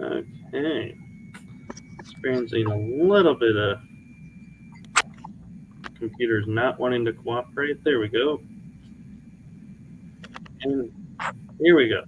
Okay. Experiencing a little bit of computers not wanting to cooperate. There we go. And here we go.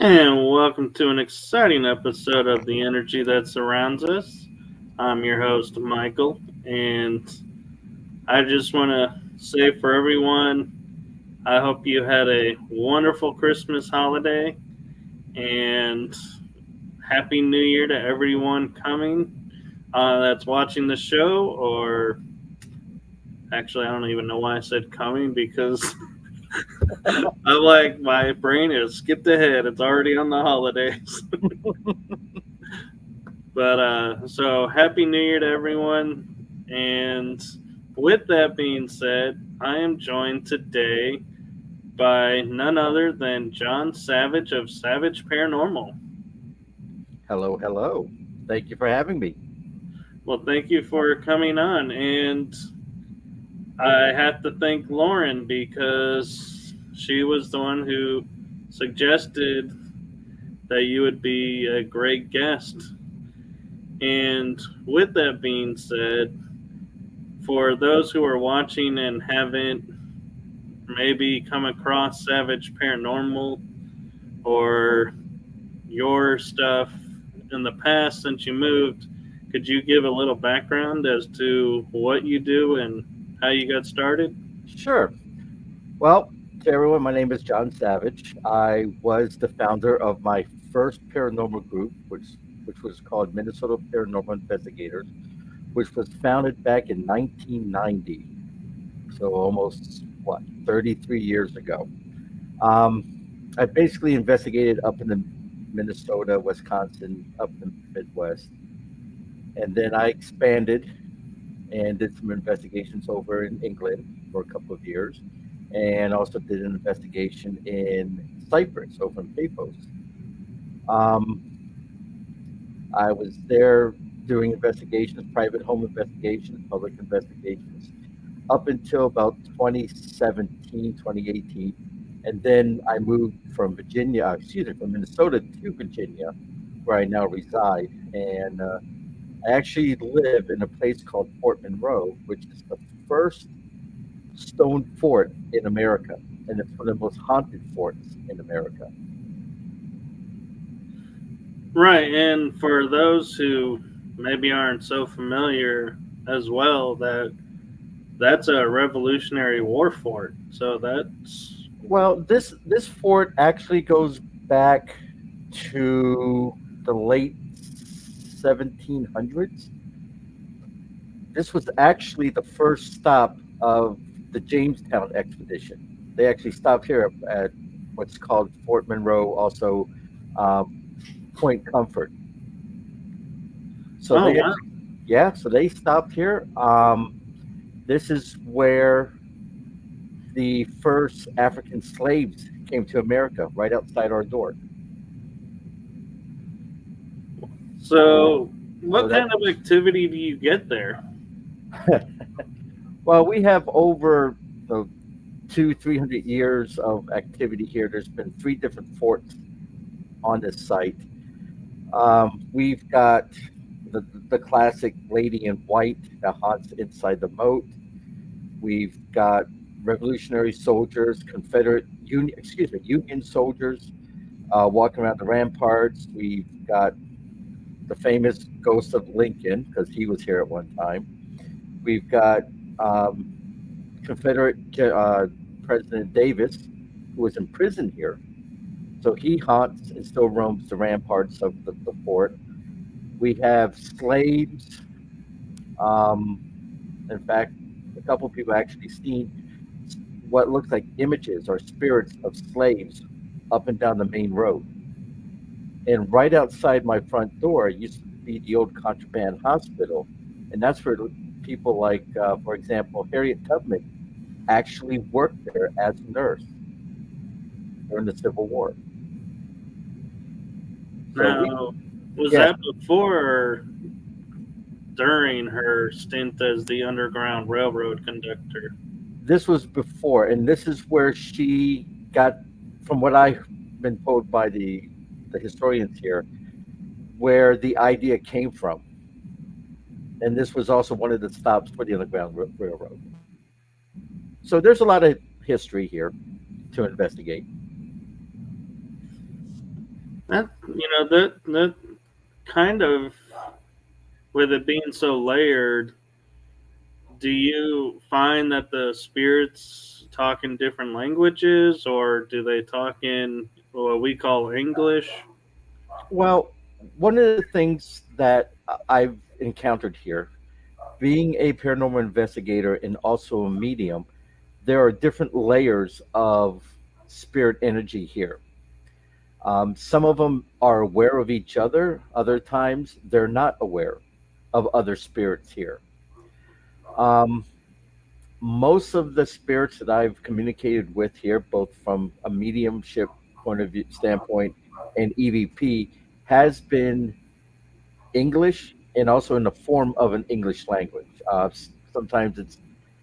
And welcome to an exciting episode of The Energy That Surrounds Us. I'm your host, Michael, and I just want to say for everyone, I hope you had a wonderful Christmas holiday and Happy New Year to everyone coming that's watching the show, or actually, I don't even know why I said coming because I'm like, my brain is skipped ahead. It's already on the holidays. But so Happy New Year to everyone. And with that being said, I am joined today by none other than John Savage of Savage Paranormal. Hello, hello. Thank you for having me. Well, thank you for coming on. And I have to thank Lauren because she was the one who suggested that you would be a great guest. And with that being said, for those who are watching and haven't maybe come across Savage Paranormal or your stuff in the past since you moved, could you give a little background as to what you do and how you got started? Sure. Well, to everyone, my name is John Savage. I was the founder of my first paranormal group, which was called Minnesota Paranormal Investigators, which was founded back in 1990. So almost, 33 years ago. I basically investigated up in the Minnesota, Wisconsin, up in the Midwest. And then I expanded and did some investigations over in England for a couple of years, and also did an investigation in Cyprus over in Paphos. Um, I was there doing investigations, private home investigations, public investigations, up until about 2017, 2018. And then I moved from from Minnesota to Virginia, where I now reside. And I actually live in a place called Fort Monroe, which is the first stone fort in America, and it's one of the most haunted forts in America. Right, and for those who maybe aren't so familiar as well, that's a Revolutionary War fort. So that's Well, this fort actually goes back to the late 1700s. This was actually the first stop of the Jamestown expedition. They actually stopped here at what's called Fort Monroe, also um, Point Comfort. So oh they wow. actually, yeah, so they stopped here. This is where the first African slaves came to America, right outside our door. So So what that, kind of activity do you get there? well, we have over the 300 years of activity here. There's been three different forts on this site. We've got the classic lady in white that haunts inside the moat. We've got Revolutionary soldiers, Confederate Union, excuse me, Union soldiers walking around the ramparts. We've got the famous ghost of Lincoln because he was here at one time. We've got um, Confederate President Davis, who was in prison here. So he haunts and still roams the ramparts of the fort. We have slaves. Um, in fact, a couple of people actually seen what looks like images or spirits of slaves up and down the main road. And right outside my front door used to be the old contraband hospital. And that's where people like, for example, Harriet Tubman actually worked there as a nurse during the Civil War. So we, Now, was yes, that before or during her stint as the Underground Railroad conductor? this was before, and this is where she got, from what I've been told by the historians here, where the idea came from. And this was also one of the stops for the Underground Railroad. So there's a lot of history here to investigate. That that kind of, with it being so layered, do you find that the spirits talk in different languages, or do they talk in what we call English? Well, one of the things that I've encountered here, being a paranormal investigator and also a medium, there are different layers of spirit energy here. Some of them are aware of each other, other times they're not aware of other spirits here. Um, most of the spirits that I've communicated with here, both from a mediumship point of view standpoint and EVP, has been English and also in the form of an English language. Sometimes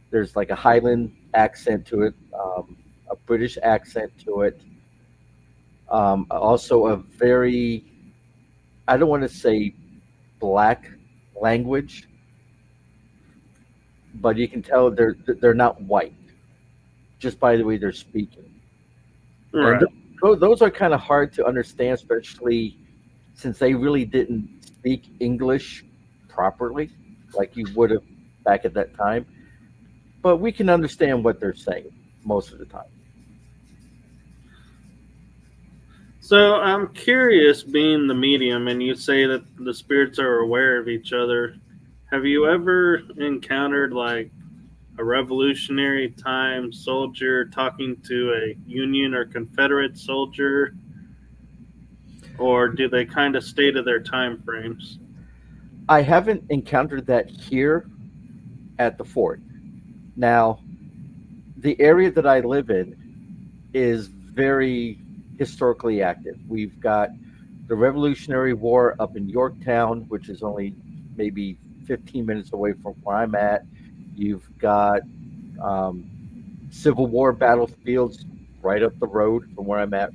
there's like a Highland accent to it, a British accent to it, also a very, I don't want to say black language, but you can tell they're not white just by the way they're speaking. And Right. those are kind of hard to understand, especially since they really didn't speak English properly like you would have back at that time. But we can understand what they're saying most of the time. So I'm curious, being the medium, and you say that the spirits are aware of each other. Have you ever encountered like a Revolutionary time soldier talking to a Union or Confederate soldier, or do they kind of stay to their time frames? I haven't encountered that here at the fort. Now, the area that I live in is very historically active. We've got the Revolutionary War up in Yorktown, which is only maybe 15 minutes away from where I'm at. You've got um, Civil War battlefields right up the road from where I'm at.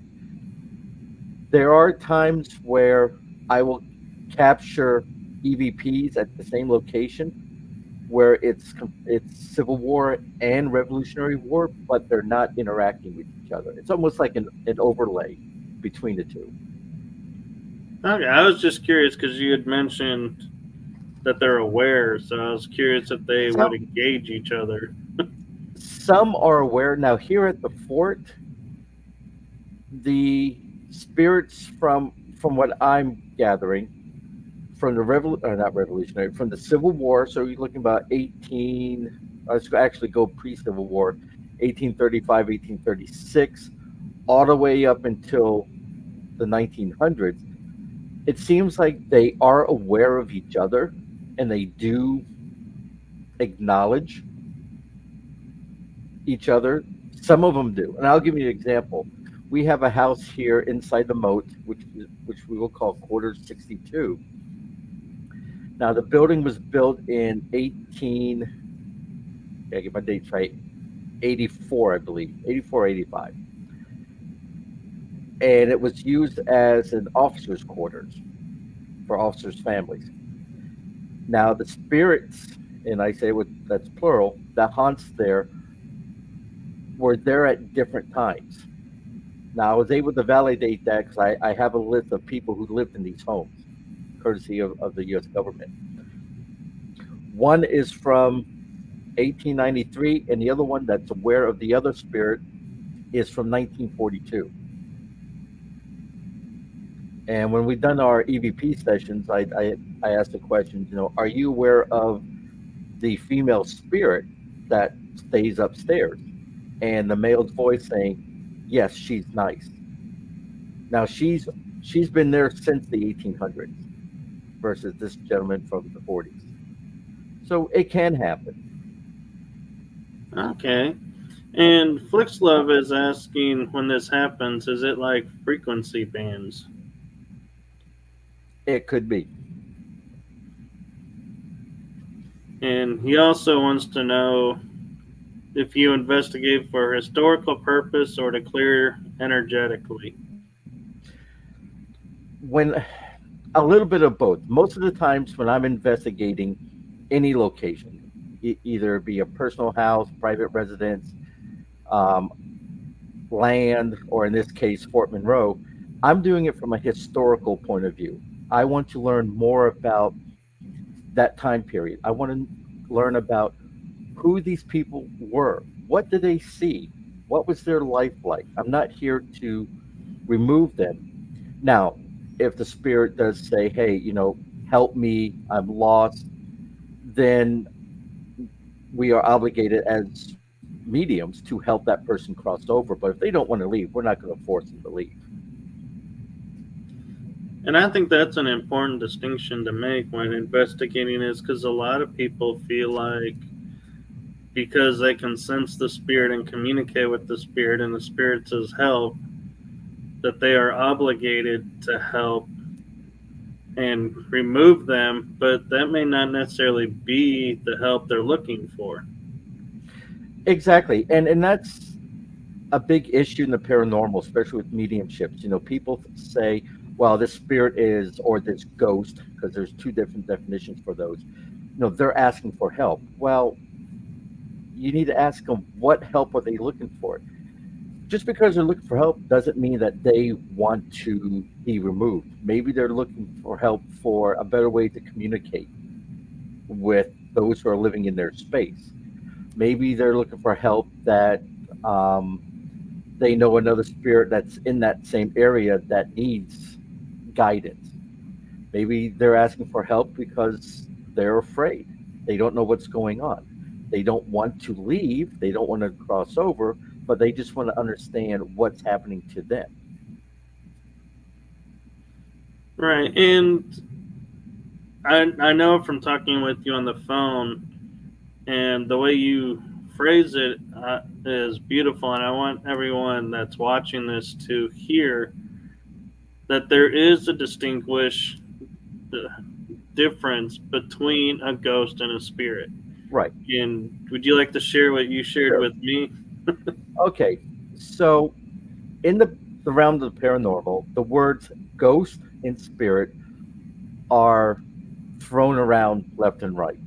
There are times where I will capture EVPs at the same location, where it's Civil War and Revolutionary War, but they're not interacting with each other. It's almost like an overlay between the two. Okay, I was just curious because you had mentioned that they're aware, so I was curious if they would Some engage each other. some are aware now. Here at the fort, the spirits from what I'm gathering from the not revolutionary, from the Civil War. So you're looking about 18. Let's actually go pre-Civil War, 1835, 1836, all the way up until the 1900s. It seems like they are aware of each other, and they do acknowledge each other. Some of them do, and I'll give you an example. We have a house here inside the moat, which we will call Quarter 62. Now, the building was built in 18, I get my dates right, 84, I believe, 84, 85. And it was used as an officer's quarters for officers' families. Now, the spirits, and I say that's plural, that haunts there were there at different times. Now, I was able to validate that because I have a list of people who lived in these homes, courtesy of the U.S. government. One is from 1893, and the other one that's aware of the other spirit is from 1942. And when we've done our EVP sessions, I asked the question, are you aware of the female spirit that stays upstairs? And the male's voice saying, yes, she's nice. Now she's been there since the 1800s versus this gentleman from the 40s. So it can happen. Okay. And Flixlove is asking when this happens, is it like frequency bands? It could be. And he also wants to know if you investigate for historical purpose or to clear energetically. When a little bit of both. Most of the times when I'm investigating any location, either be a personal house, private residence, um, land, or in this case, Fort Monroe, I'm doing it from a historical point of view. I want to learn more about that time period. I want to learn about who these people were. What did they see? What was their life like? I'm not here to remove them. Now, if the spirit does say, hey, help me, I'm lost, then we are obligated as mediums to help that person cross over. But if they don't want to leave, we're not going to force them to leave. And I think that's an important distinction to make when investigating is because a lot of people feel like because they can sense the spirit and communicate with the spirit and the spirit says help, that they are obligated to help and remove them, but that may not necessarily be the help they're looking for. Exactly. And that's a big issue in the paranormal, especially with mediumships. People say, well, this spirit is, or this ghost, because there's two different definitions for those, they're asking for help. Well, you need to ask them, what help are they looking for? Just because they're looking for help doesn't mean that they want to be removed. Maybe they're looking for help for a better way to communicate with those who are living in their space. Maybe they're looking for help that they know another spirit that's in that same area that needs guidance. Maybe they're asking for help because they're afraid. They don't know what's going on. They don't want to leave. They don't want to cross over, but they just want to understand what's happening to them. Right. And I know from talking with you on the phone and the way you phrase it is beautiful. And I want everyone that's watching this to hear that there is a distinguished difference between a ghost and a spirit. Right. And would you like to share what you shared Sure. with me? Okay. So, in the realm of the paranormal, the words ghost and spirit are thrown around left and right.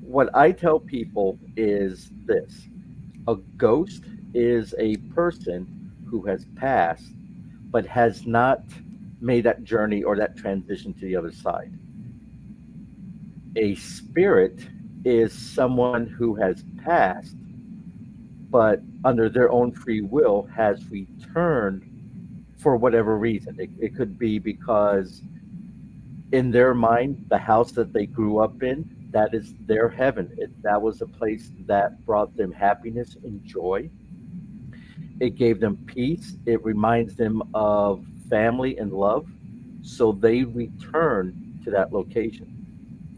what I tell people is this: a ghost is a person who has passed but has not made that journey or that transition to the other side. A spirit is someone who has passed but under their own free will has returned for whatever reason. It could be because in their mind, the house that they grew up in, that is their heaven. That was a place that brought them happiness and joy. It gave them peace. It reminds them of family and love. So they return to that location.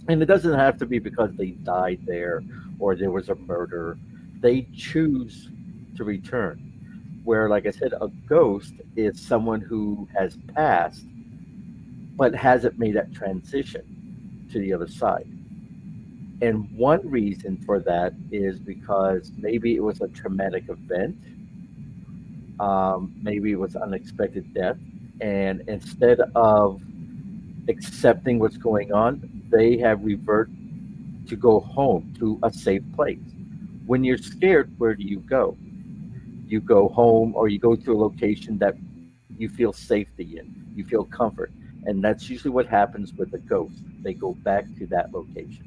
And it doesn't have to be because they died there or there was a murder. They choose to return. Where, like I said, a ghost is someone who has passed but hasn't made that transition to the other side. And one reason for that is because maybe it was a traumatic event, maybe it was unexpected death, and instead of accepting what's going on, they have revert to go home to a safe place. When you're scared, where do you go? You go home or you go to a location that you feel safety in, you feel comfort. And that's usually what happens with a ghost. They go back to that location.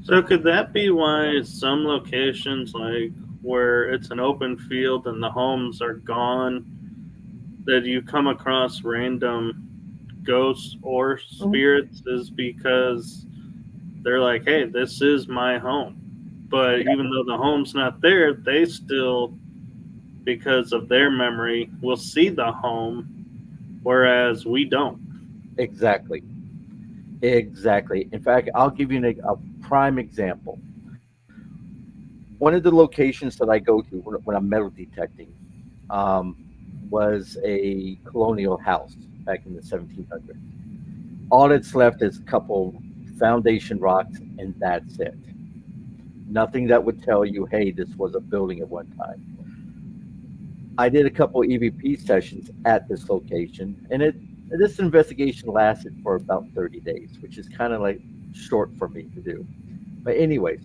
So could that be why some locations, like where it's an open field and the homes are gone, that you come across random ghosts or Mhm. spirits, is because they're like, hey, this is my home. But Yeah, even though the home's not there, they still, because of their memory, will see the home, whereas we don't. exactly. Exactly. In fact, I'll give you a prime example. One of the locations that I go to when I'm metal detecting um, was a colonial house back in the 1700s. All that's left is a couple foundation rocks, and that's it. Nothing that would tell you, hey, this was a building at one time. I did a couple EVP sessions at this location, and it this investigation lasted for about 30 days, which is kind of like short for me to do. But anyways,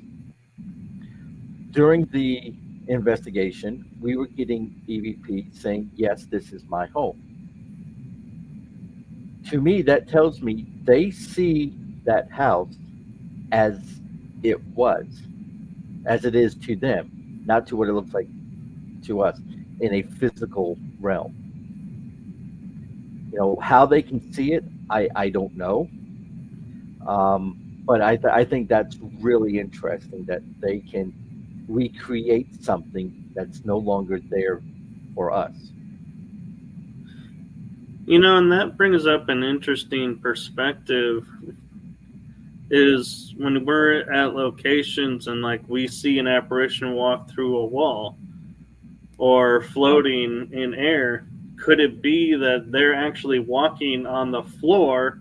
during the investigation, we were getting EVP saying, yes, this is my home. To me, that tells me they see that house as it was, as it is to them, not to what it looks like to us in a physical realm. How they can see it, I don't know. But I think that's really interesting that they can recreate something that's no longer there for us. And that brings up an interesting perspective is when we're at locations and like we see an apparition walk through a wall or floating in air, could it be that they're actually walking on the floor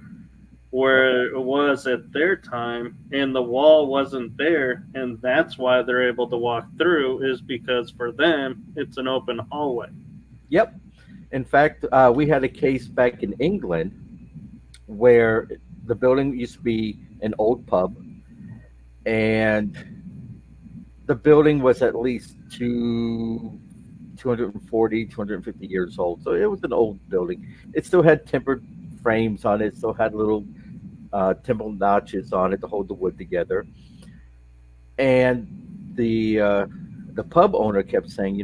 Yep. where it was at their time and the wall wasn't there, and that's why they're able to walk through, is because for them it's an open hallway? Yep. In fact, we had a case back in England where the building used to be an old pub, and the building was at least 240, 250 years old. So it was an old building. It still had timbered frames on it, still had little timber notches on it to hold the wood together. And the pub owner kept saying,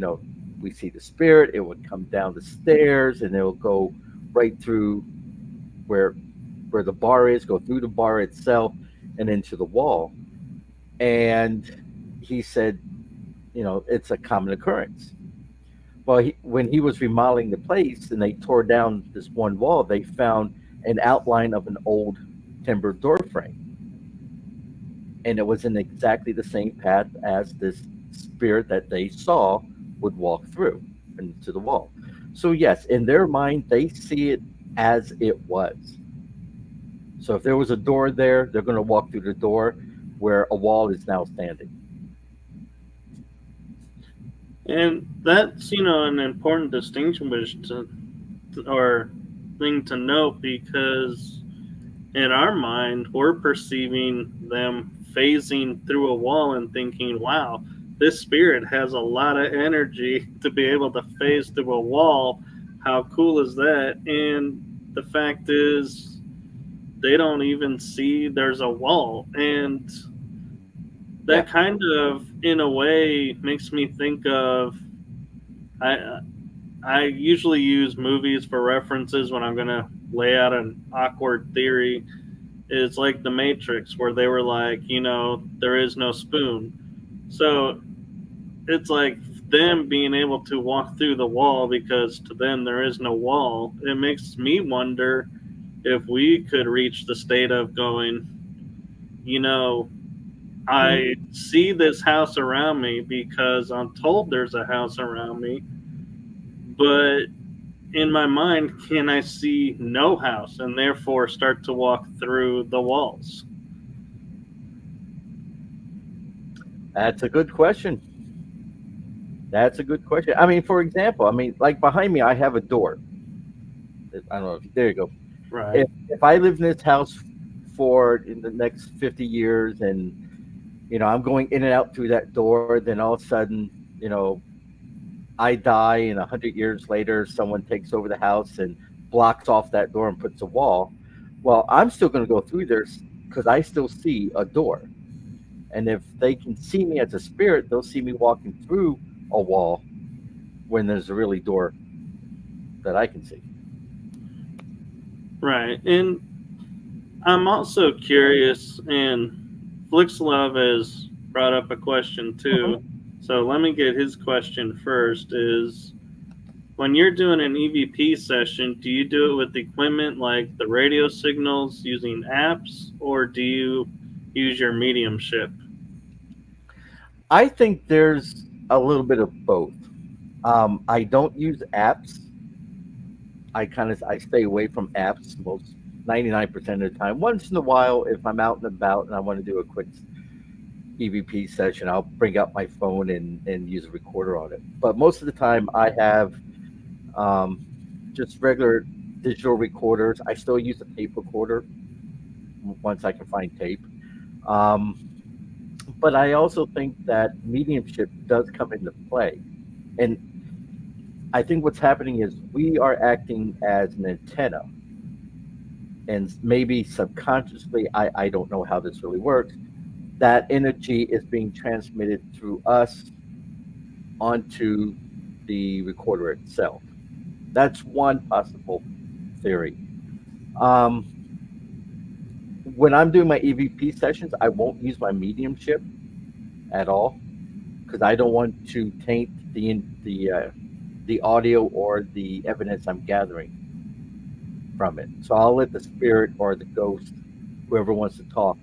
we see the spirit. It would come down the stairs and it will go right through where where the bar is, go through the bar itself, and into the wall. And he said, it's a common occurrence. Well, when he was remodeling the place and they tore down this one wall, they found an outline of an old timber door frame, and it was in exactly the same path as this spirit that they saw would walk through into the wall. So yes, in their mind, they see it as it was. So if there was a door there, they're going to walk through the door where a wall is now standing. And that's an important distinction which or thing to note, because in our mind, we're perceiving them phasing through a wall and thinking, wow, this spirit has a lot of energy to be able to phase through a wall. How cool is that? And the fact is, they don't even see there's a wall. And Yeah. that kind of, in a way, makes me think of. I, I usually use movies for references when I'm going to lay out an awkward theory. It's like The Matrix, where they were like, there is no spoon. So it's like them being able to walk through the wall because to them there is no wall. It makes me wonder if we could reach the state of going, you know, I Mhm. see this house around me because I'm told there's a house around me, but in my mind, can I see no house and therefore start to walk through the walls? That's a good question. That's a good question. I mean, for example, I mean, like behind me, I have a door. I don't know if there you go. Right. If I live in this house for in the next 50 years, and I'm going in and out through that door, then all of a sudden, you know, I die, and 100 years later, someone takes over the house and blocks off that door and puts a wall. Well, I'm still going to go through there because I still see a door. And if they can see me as a spirit, they'll see me walking through a wall when there's a really door that I can see. Right. And I'm also curious, and Flixlove has brought up a question Mhm. too. So let me get his question first is when you're doing an EVP session, do you do it with equipment like the radio signals using apps, or do you use your mediumship? I think there's a little bit of both. I don't use apps. I stay away from apps most 99% of the time. Once in a while, if I'm out and about and I want to do a quick EVP session, I'll bring out my phone and use a recorder on it. But most of the time, I have um, just regular digital recorders. I still use a tape recorder once I can find tape. Um, but I also think that mediumship does come into play. And I think what's happening is we are acting as an antenna, and maybe subconsciously, I don't know how this really works, that energy is being transmitted through us onto the recorder itself. That's one possible theory. Um, when I'm doing my EVP sessions, I won't use my mediumship at all because I don't want to taint the audio or the evidence I'm gathering from it. So I'll let the spirit or the ghost, whoever wants to talk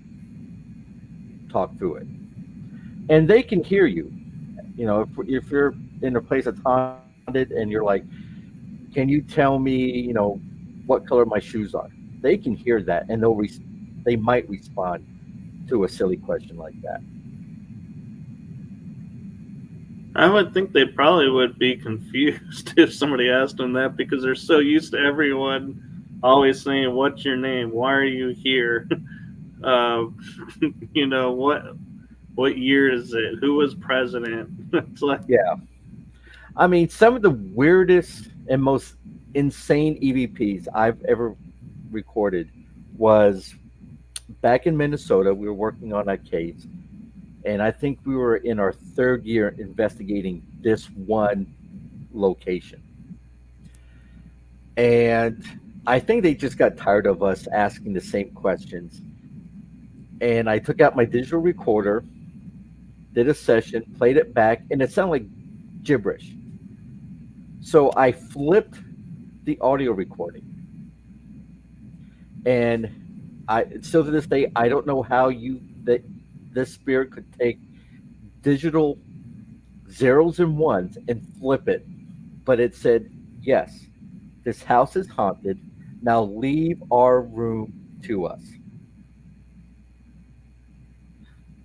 through it, and they can hear you. If you're in a place that's haunted and you're like, can you tell me, what color my shoes are? They can hear that, and they might respond to a silly question like that. I would think they probably would be confused if somebody asked them that because they're so used to everyone always saying, "What's your name? Why are you here? Uh, what year is it? Who was president?" It's like, Yeah, I mean, some of the weirdest and most insane EVPs I've ever recorded was back in Minnesota. We were working on a case, and I think we were in our third year investigating this one location. And I think they just got tired of us asking the same questions. And I took out my digital recorder, did a session, played it back, and it sounded like gibberish. So I flipped the audio recording. And I still to this day, I don't know how you that this spirit could take digital zeros and ones and flip it, but it said, yes, this house is haunted. Now leave our room to us.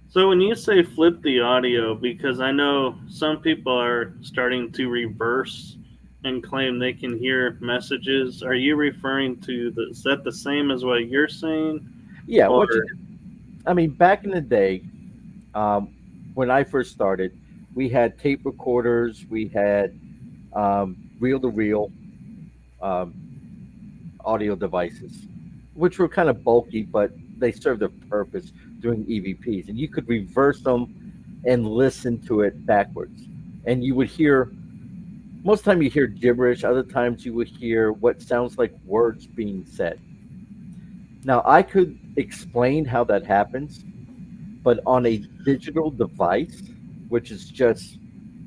so when you say flip the audio, because I know some people are starting to reverse and claim they can hear messages. Are you referring to is that the same as what you're saying? Yeah, Or what you do, I mean, back in the day, um, when I first started, we had tape recorders, we had reel to reel um, audio devices, which were kind of bulky, but they served a purpose doing EVPs. And you could reverse them and listen to it backwards. And you would hear, most of the time you hear gibberish, other times you would hear what sounds like words being said. Now, I could explain how that happens, but on a digital device, which is just,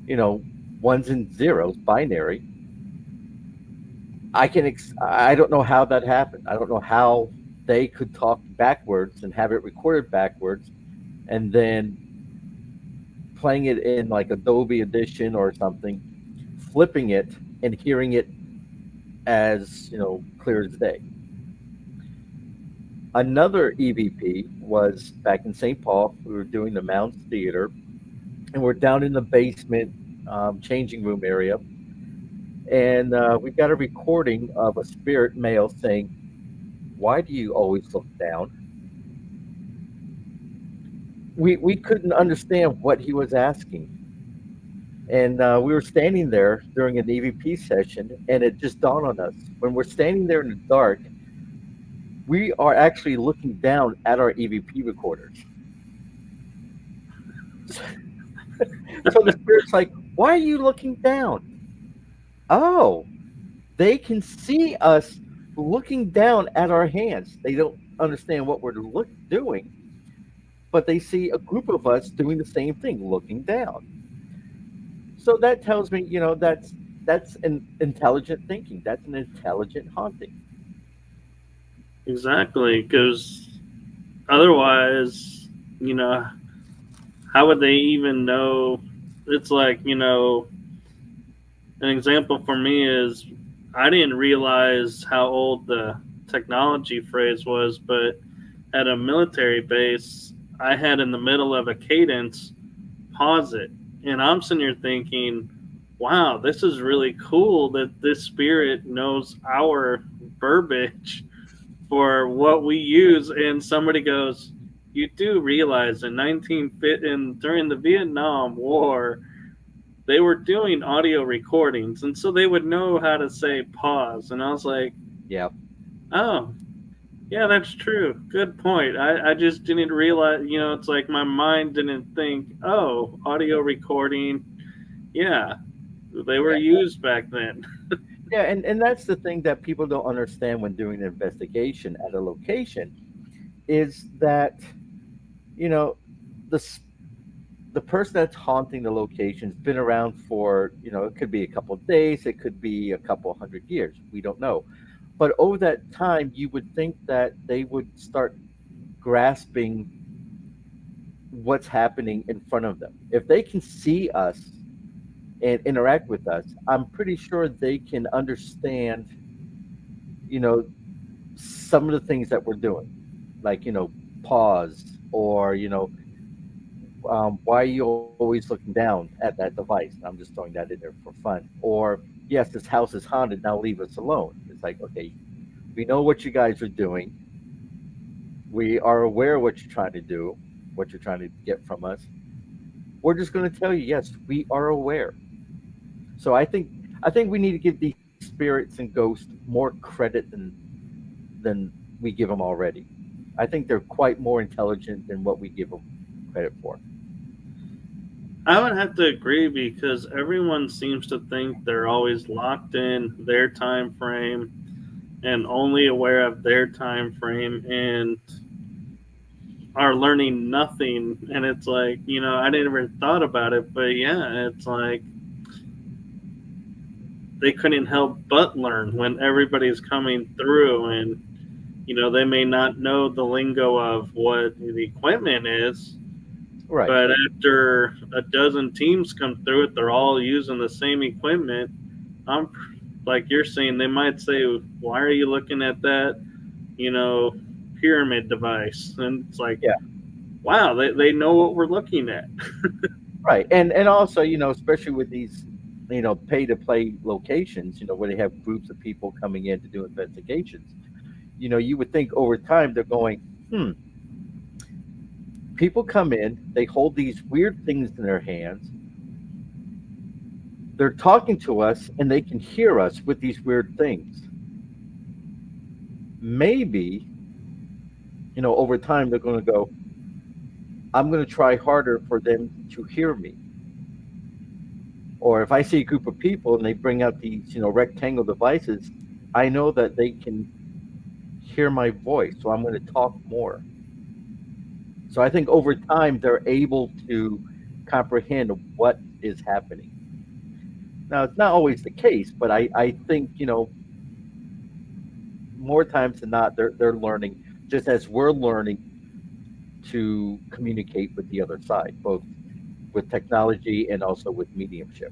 you know, ones and zeros, binary, I don't know how that happened. I don't know how they could talk backwards and have it recorded backwards and then playing it in like Adobe Edition or something, flipping it and hearing it as, clear as day. Another EVP was back in St. Paul. We were doing the Mounds Theater, and we're down in the basement changing room area, and we got a recording of a spirit male saying, "Why do you always look down?" We couldn't understand what he was asking, and we were standing there during an EVP session, and it just dawned on us when we're standing there in the dark, we are actually looking down at our EVP recorders. So the spirit's like, "Why are you looking down?" Oh, they can see us looking down at our hands. They don't understand what we're doing, but they see a group of us doing the same thing, looking down. So that tells me, that's an intelligent thinking. That's an intelligent haunting. exactly, because otherwise, how would they even know? It's like, an example for me is I didn't realize how old the technology phrase was, but at a military base, I had in the middle of a cadence pause it. And I'm sitting here thinking, wow, this is really cool that this spirit knows our verbiage for what we use. And somebody goes, you do realize during the Vietnam War, they were doing audio recordings, and so they would know how to say pause. And I was like, Yeah. oh, yeah, that's true. Good point. I just didn't realize, it's like my mind didn't think, oh, audio recording. Yeah, they were Yeah. used back then. Yeah. And that's the thing that people don't understand when doing an investigation at a location is that, you know, the, s- the person that's haunting the location's been around for, it could be a couple of days, it could be a couple hundred years. We don't know. But over that time, you would think that they would start grasping what's happening in front of them. If they can see us and interact with us, I'm pretty sure they can understand, you know, some of the things that we're doing, like, pause or, why are you always looking down at that device? And I'm just throwing that in there for fun. Or, yes, this house is haunted. Now leave us alone. It's like, okay, we know what you guys are doing. We are aware of what you're trying to do, what you're trying to get from us. We're just going to tell you, yes, we are aware. So I think we need to give these spirits and ghosts more credit than we give them already. I think they're quite more intelligent than what we give them credit for. I would have to agree because everyone seems to think they're always locked in their time frame and only aware of their time frame and are learning nothing. And it's like, I never thought about it, but yeah, it's like they couldn't help but learn when everybody's coming through. And they may not know the lingo of what the equipment is, Right. but after a dozen teams come through it, they're all using the same equipment. I'm like you're saying, they might say, why are you looking at that you know pyramid device? And it's like, Yeah. wow, they know what we're looking at. Right. And also, especially with these pay to play locations, where they have groups of people coming in to do investigations. You would think over time they're going, hmm, people come in, they hold these weird things in their hands, they're talking to us, and they can hear us with these weird things. Maybe, over time they're going to go, I'm going to try harder for them to hear me. Or if I see a group of people and they bring out these, rectangle devices, I know that they can hear my voice, so I'm going to talk more. So I think over time they're able to comprehend what is happening. Now it's not always the case, but I think more times than not they're learning just as we're learning to communicate with the other side, both with technology and also with mediumship.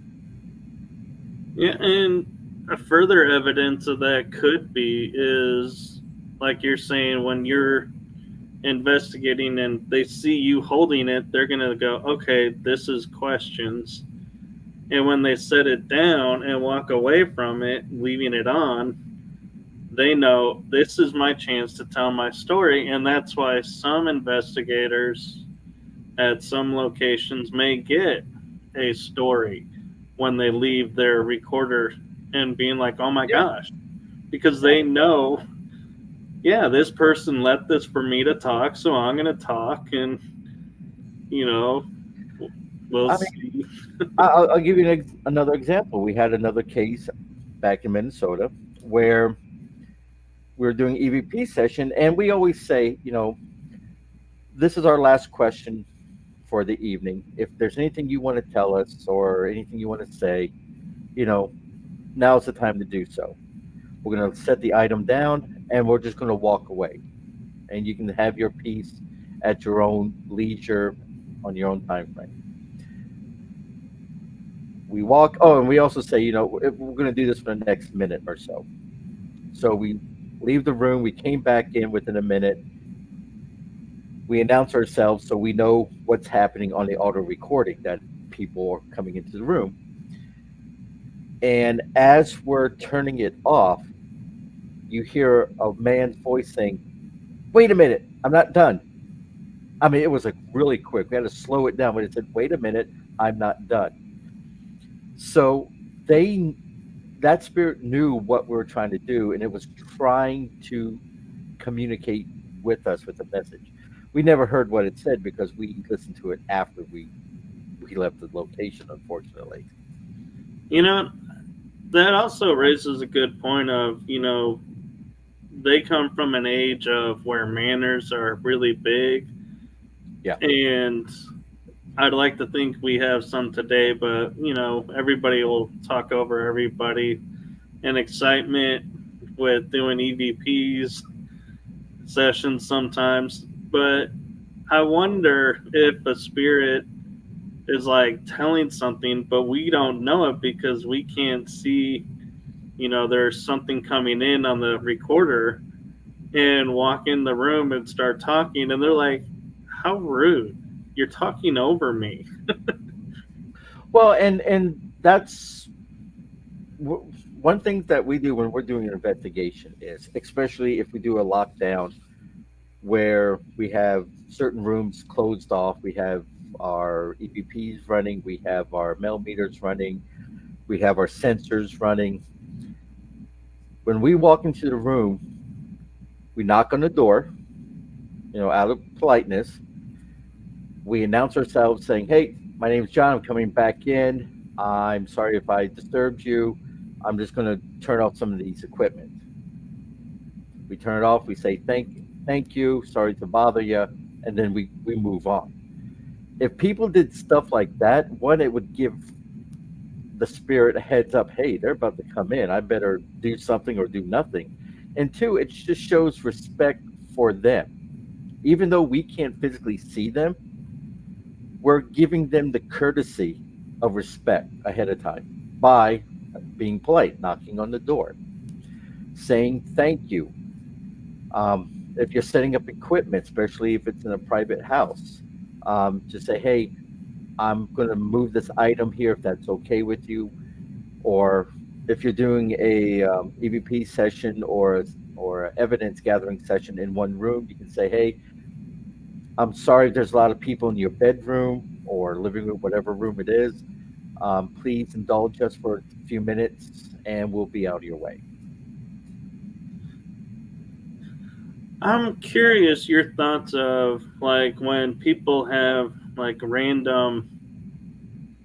Yeah, and a further evidence of that could be is like you're saying, when you're investigating and they see you holding it, they're going to go, okay, this is questions. And when they set it down and walk away from it, leaving it on, they know this is my chance to tell my story. And that's why some investigators at some locations may get a story when they leave their recorder and being like, oh my Yeah, gosh, because they know, yeah, this person left this for me to talk, so I'm going to talk, and, you know, we'll I mean, see. I'll give you another example. We had another case back in Minnesota where we were doing EVP session, and we always say, this is our last question for the evening. If there's anything you want to tell us or anything you want to say, you know, now's the time to do so. We're going to set the item down and we're just going to walk away. And you can have your piece at your own leisure on your own time frame. We walk, oh, and we also say, we're going to do this for the next minute or so. So we leave the room, we came back in within a minute. We announce ourselves so we know what's happening on the auto recording that people are coming into the room. And as we're turning it off, you hear a man's voice saying, wait a minute, I'm not done. I mean, it was like really quick. We had to slow it down, but it said, wait a minute, I'm not done. So they that spirit knew what we were trying to do, and it was trying to communicate with us with a message. We never heard what it said because we listened to it after we left the location, unfortunately. You know, that also raises a good point of, they come from an age of where manners are really big. Yeah. And I'd like to think we have some today, but, everybody will talk over everybody, and excitement with doing EVPs sessions sometimes. But I wonder if a spirit is like telling something, but we don't know it because we can't see, there's something coming in on the recorder, and walk in the room and start talking. And they're like, how rude. You're talking over me. Well, and that's one thing that we do when we're doing an investigation is, especially if we do a lockdown where we have certain rooms closed off, we have our EPPs running, we have our mail meters running, we have our sensors running. When we walk into the room, we knock on the door, out of politeness. We announce ourselves saying, hey, my name's John, I'm coming back in. I'm sorry if I disturbed you. I'm just going to turn off some of these equipment. We turn it off. We say, thank you. Sorry to bother you. And then we move on. If people did stuff like that, one, it would give the spirit a heads up. Hey, they're about to come in. I better do something or do nothing. And two, it just shows respect for them. Even though we can't physically see them, we're giving them the courtesy of respect ahead of time by being polite, knocking on the door, saying thank you. If you're setting up equipment, especially if it's in a private house, just say, hey, I'm going to move this item here if that's okay with you. Or if you're doing a EVP session or a evidence gathering session in one room, you can say, "Hey, I'm sorry, there's a lot of people in your bedroom or living room, whatever room it is. Please indulge us for a few minutes, and we'll be out of your way." I'm curious your thoughts of like when people have like random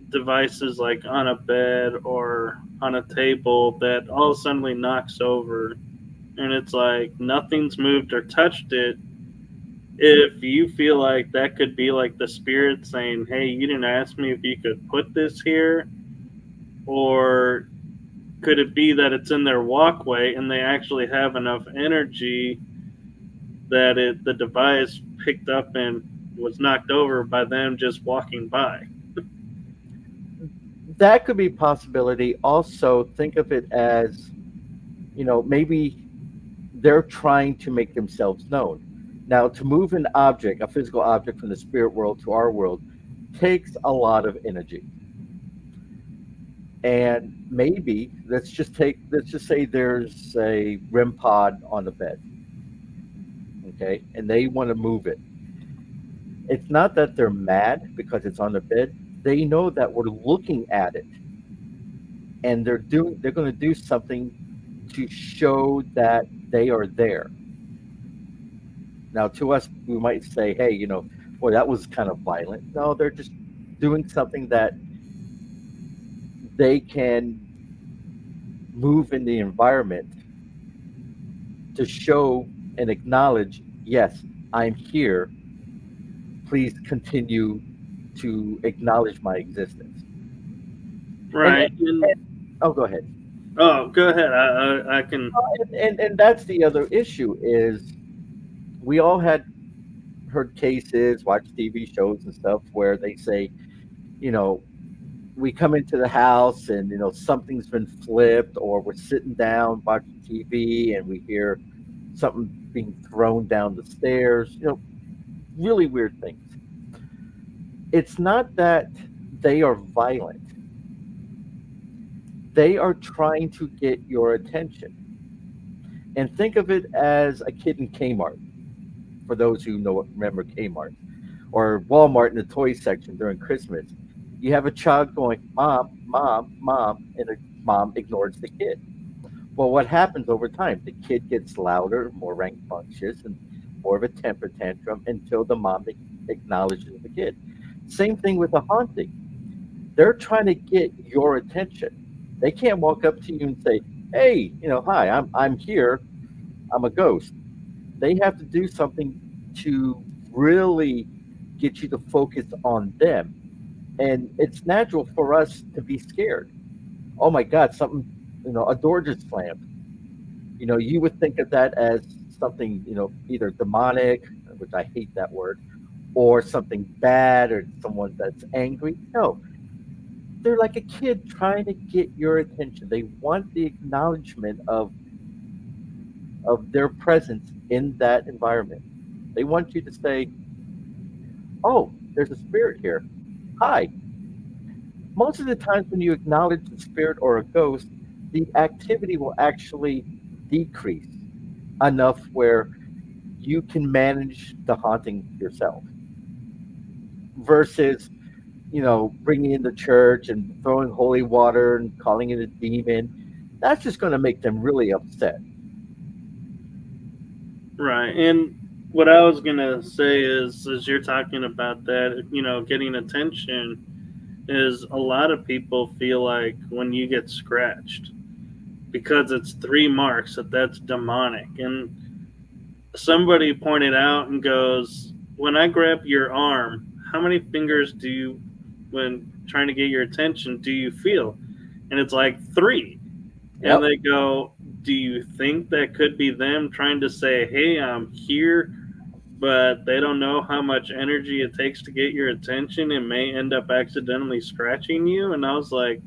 devices like on a bed or on a table that all suddenly knocks over and it's like nothing's moved or touched it. If you feel like that could be like the spirit saying, "Hey, you didn't ask me if you could put this here," or could it be that it's in their walkway and they actually have enough energy that the device picked up and was knocked over by them just walking by? That could be a possibility. Also, think of it as, maybe they're trying to make themselves known. Now, to move an object, a physical object from the spirit world to our world, takes a lot of energy. And maybe let's just say there's a REM pod on the bed, okay, and they want to move it. It's not that they're mad because it's on the bed. They know that we're looking at it, and they're going to do something to show that they are there. Now, to us, we might say, "Hey, boy, that was kind of violent." No, they're just doing something that they can move in the environment to show and acknowledge, "Yes, I'm here. Please continue to acknowledge my existence." And, Right. and oh, go ahead. Oh, go ahead. I can. And that's the other issue is we all had heard cases, watched TV shows and stuff where they say, you know, we come into the house and something's been flipped, or we're sitting down watching TV and we hear something being thrown down the stairs. Really weird things. It's not that they are violent. They are trying to get your attention. And think of it as a kid in Kmart, for those who remember Kmart, or Walmart in the toy section during Christmas. You have a child going, "Mom, mom, mom," and the mom ignores the kid. Well, what happens over time? The kid gets louder, more rambunctious, and more of a temper tantrum until the mom acknowledges the kid. Same thing with a haunting. They're trying to get your attention. They can't walk up to you and say, "Hey, hi, I'm here. I'm a ghost." They have to do something to really get you to focus on them. And it's natural for us to be scared. Oh my God, something, a door just slammed. You would think of that as something, either demonic, which I hate that word, or something bad, or someone that's angry. No, they're like a kid trying to get your attention. They want the acknowledgement of their presence in that environment. They want you to say, "Oh, there's a spirit here. Hi." Most of the times when you acknowledge the spirit or a ghost, the activity will actually decrease enough where you can manage the haunting yourself versus, bringing in the church and throwing holy water and calling it a demon. That's just going to make them really upset. Right. And what I was gonna say is, as you're talking about that, getting attention is a lot of people feel like when you get scratched because it's three marks that's demonic. And somebody pointed out and goes, when I grab your arm, how many fingers do you, when trying to get your attention, do you feel? And it's like three. And Yep. they go, do you think that could be them trying to say, "Hey, I'm here," but they don't know how much energy it takes to get your attention and may end up accidentally scratching you? And I was like,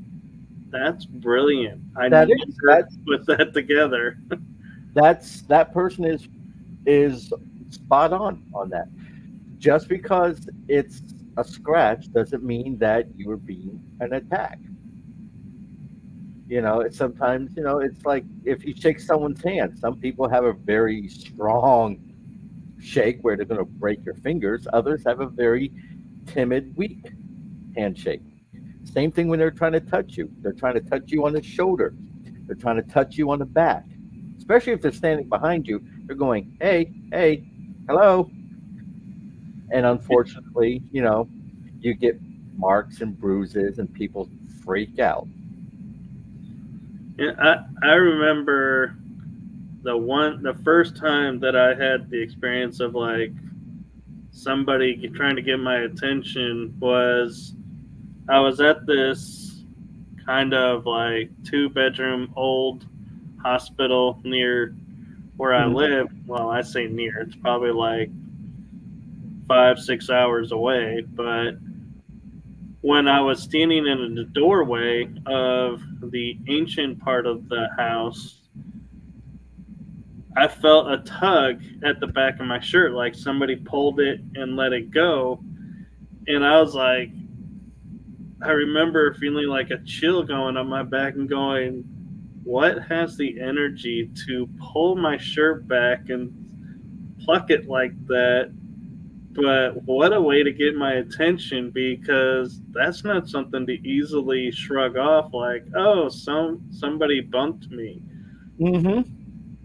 that's brilliant. I That is never put that together. that person is spot on that. Just because it's a scratch doesn't mean that you are being an attack. It's sometimes, it's like if you shake someone's hand, some people have a very strong shake where they're going to break your fingers. Others have a very timid, weak handshake. Same thing when they're trying to touch you. They're trying to touch you on the shoulder. They're trying to touch you on the back. Especially if they're standing behind you, they're going, hey, hey, hello. And unfortunately, you get marks and bruises and people freak out. Yeah, I remember the first time that I had the experience of like somebody trying to get my attention was I was at this kind of like 2 bedroom old hospital near where I Mhm. live. Well, I say near, it's probably like 5, 6 hours away. But when I was standing in the doorway of the ancient part of the house, I felt a tug at the back of my shirt, like somebody pulled it and let it go. And I was like, I remember feeling like a chill going up my back and going, what has the energy to pull my shirt back and pluck it like that? But what a way to get my attention, because that's not something to easily shrug off like, oh, somebody bumped me. Mhm.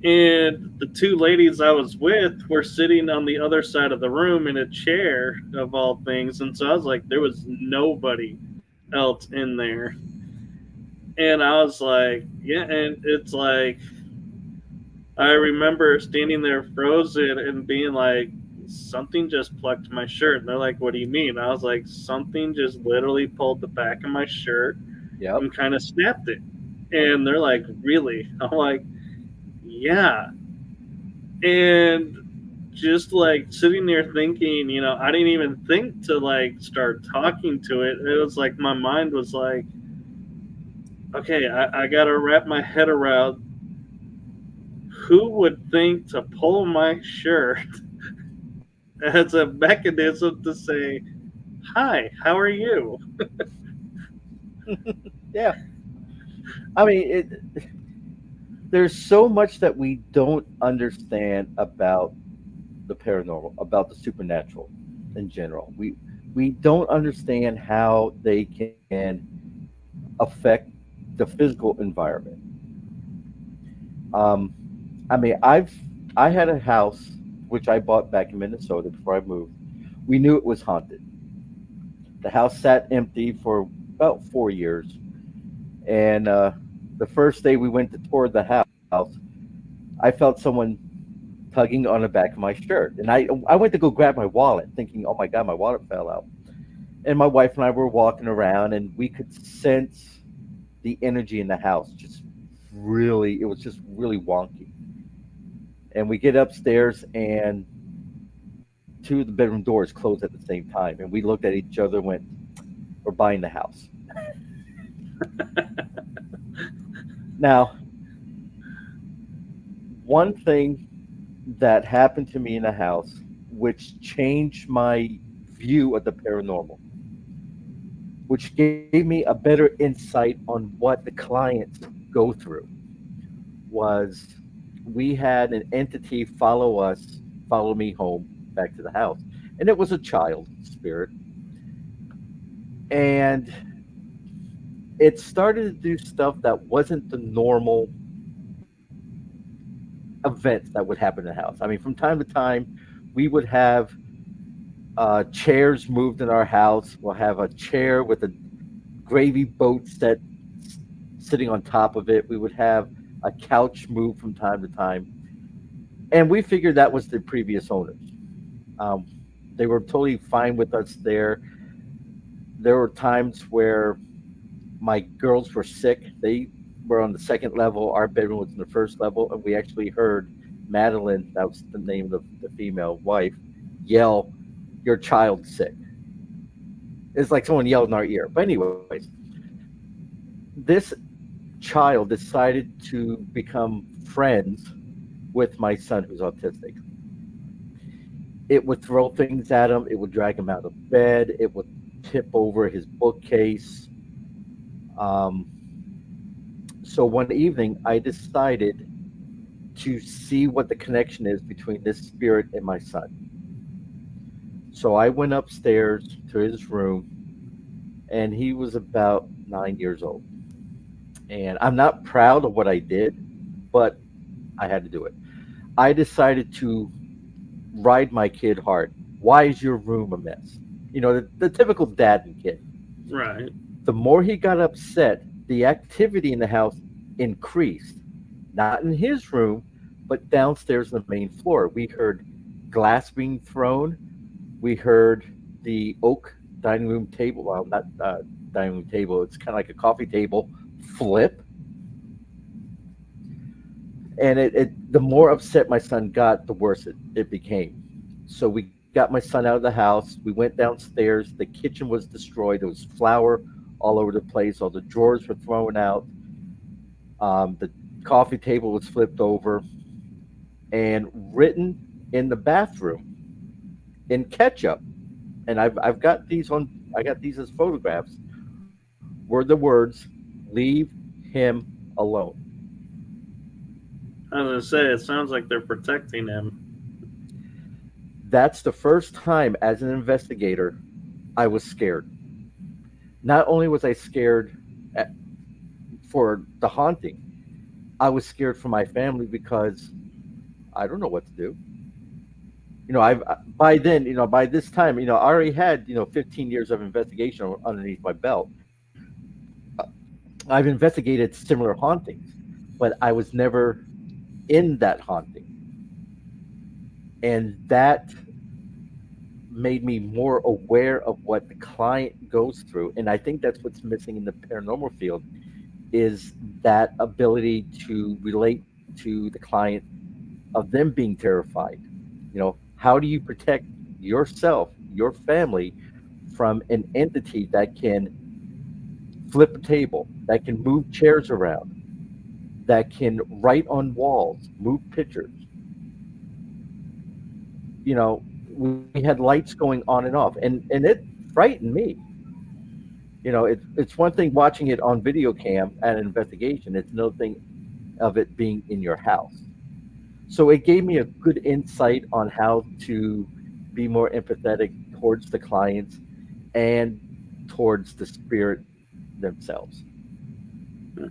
And the two ladies I was with were sitting on the other side of the room in a chair, of all things. And so I was like, there was nobody else in there. And I was like, yeah. And it's like, I remember standing there frozen and being like, something just plucked my shirt. And they're like, what do you mean? I was like, something just literally pulled the back of my shirt Yep. and kind of snapped it. And they're like, really? I'm like, yeah. And just like sitting there thinking, I didn't even think to like start talking to it. It was like my mind was like, okay, I got to wrap my head around who would think to pull my shirt as a mechanism to say, hi, how are you? Yeah. I mean, there's so much that we don't understand about the paranormal, about the supernatural in general. We don't understand how they can affect the physical environment. Um, I mean, I had a house which I bought back in Minnesota before I moved. We knew it was haunted. The house sat empty for about 4 years, and the first day we went to tour the house, I felt someone tugging on the back of my shirt, and I went to go grab my wallet, thinking, "Oh my God, my wallet fell out." And my wife and I were walking around, and we could sense the energy in the house. Just really, it was just really wonky. And we get upstairs, and two of the bedroom doors closed at the same time, and we looked at each other and went, "We're buying the house." Now, one thing that happened to me in the house, which changed my view of the paranormal, which gave me a better insight on what the clients go through, was we had an entity follow me home back to the house. And it was a child spirit. And it started to do stuff that wasn't the normal events that would happen in the house. I mean, from time to time, we would have chairs moved in our house. We'll have a chair with a gravy boat sitting on top of it. We would have a couch moved from time to time. And we figured that was the previous owners. Um, they were totally fine with us there. There were times where my girls were sick. They were on the second level. Our bedroom was in the first level, and we actually heard Madeline, that was the name of the female wife, yell, "Your child's sick." It's like someone yelled in our ear. But anyways, this child decided to become friends with my son who's autistic. It would throw things at him. It would drag him out of bed. It would tip over his bookcase. Um, So one evening, I decided to see what the connection is between this spirit and my son. So I went upstairs to his room, and he was about 9 years old. And I'm not proud of what I did, but I had to do it. I decided to ride my kid hard. Why is your room a mess? The typical dad and kid. Right. The more he got upset, the activity in the house increased. Not in his room, but downstairs on the main floor. We heard glass being thrown. We heard the oak dining room table, well, not dining room table, it's kind of like a coffee table, flip. And the more upset my son got, the worse it became. So we got my son out of the house. We went downstairs. The kitchen was destroyed. There was flour all over the place. All the drawers were thrown out. The coffee table was flipped over. And written in the bathroom in ketchup, and I've got these on. I got these as photographs. Were the words, "Leave him alone." I was gonna say it sounds like they're protecting him. That's the first time as an investigator I was scared. Not only was I scared at, for the haunting, I was scared for my family because I don't know what to do. I've by then, by this time, I already had 15 years of investigation underneath my belt. I've investigated similar hauntings, but I was never in that haunting, and that made me more aware of what the client goes through. And I think that's what's missing in the paranormal field is that ability to relate to the client of them being terrified. How do you protect yourself, your family, from an entity that can flip a table, that can move chairs around, that can write on walls, move pictures? We had lights going on and off, and it frightened me. It's one thing watching it on video cam at an investigation. It's another thing of it being in your house. So it gave me a good insight on how to be more empathetic towards the clients and towards the spirit themselves.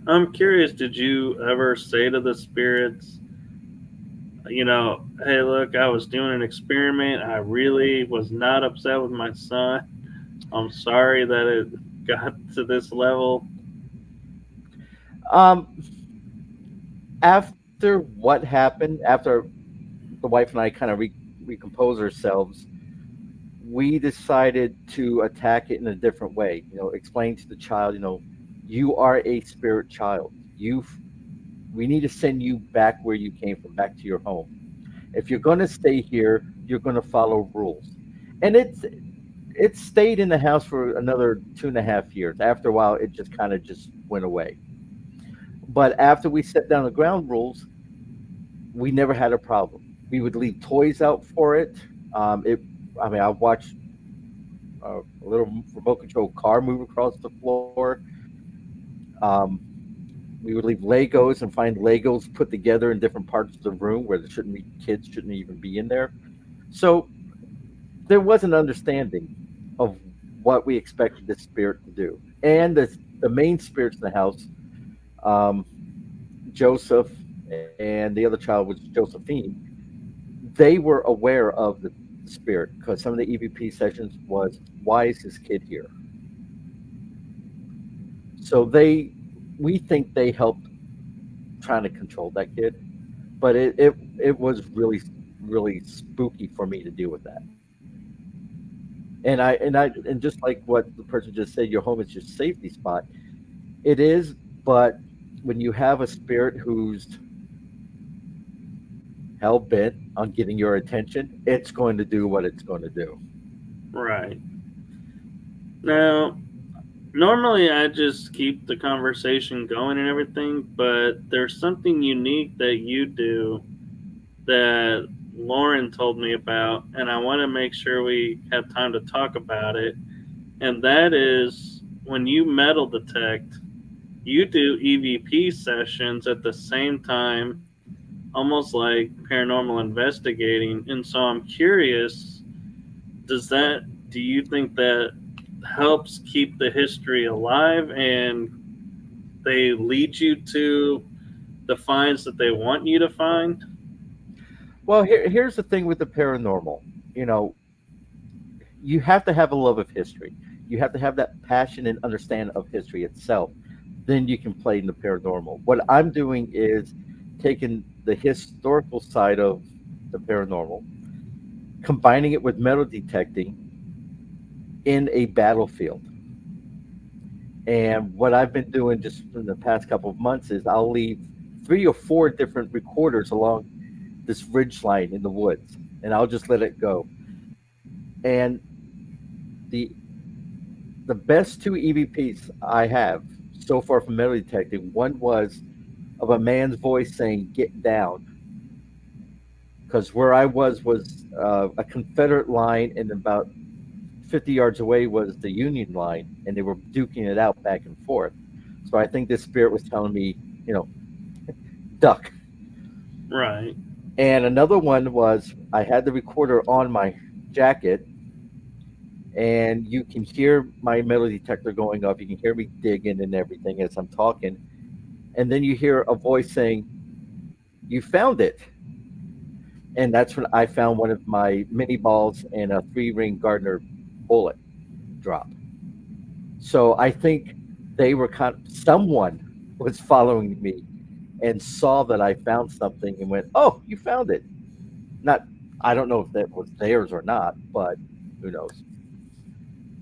I'm curious, did you ever say to the spirits, hey, look, I was doing an experiment. I really was not upset with my son. I'm sorry that it got to this level. Um, After what happened, after the wife and I kind of recompose ourselves, we decided to attack it in a different way. Explain to the child, you are a spirit child. We need to send you back where you came from, back to your home. If you're going to stay here, you're going to follow rules. And it stayed in the house for another 2.5 years. After a while, it just kind of just went away. But after we set down the ground rules, we never had a problem. We would leave toys out for it. It I mean, I've watched a little remote control car move across the floor. Um, we would leave Legos and find Legos put together in different parts of the room where there shouldn't be kids shouldn't even be in there. So there was an understanding of what we expected the spirit to do, and the main spirits in the house, um, Joseph and the other child was Josephine. They were aware of the spirit because some of the EVP sessions was, why is this kid here? So we think they helped trying to control that kid, but it was really spooky for me to deal with that. And just like what the person just said, your home is your safety spot. It is, but when you have a spirit who's hell bent on getting your attention, it's going to do what it's going to do. Right. Now, normally I just keep the conversation going and everything, but there's something unique that you do that Lauren told me about, and I want to make sure we have time to talk about it. And that is when you metal detect, you do EVP sessions at the same time, almost like paranormal investigating. And so I'm curious, do you think that helps keep the history alive and they lead you to the finds that they want you to find? Well, here's the thing with the paranormal. You know, you have to have a love of history. You have to have that passion and understand of history itself. Then you can play in the paranormal. What I'm doing is taking the historical side of the paranormal, combining it with metal detecting in a battlefield. And what I've been doing just in the past couple of months is I'll leave 3 or 4 different recorders along this ridge line in the woods, and I'll just let it go. And the the best 2 EVPs I have so far from metal detecting, one was of a man's voice saying "Get down," because where I was a Confederate line, and about 50 yards away was the Union line, and they were duking it out back and forth. So I think this spirit was telling me, you know, duck. Right. And another one was I had the recorder on my jacket, and you can hear my metal detector going off. You can hear me digging and everything as I'm talking. And then you hear a voice saying, "You found it." And that's when I found one of my mini balls and a 3 ring Gardner bullet drop. So I think they were someone was following me and saw that I found something and went, "Oh, you found it." Not, I don't know if that was theirs or not, but who knows.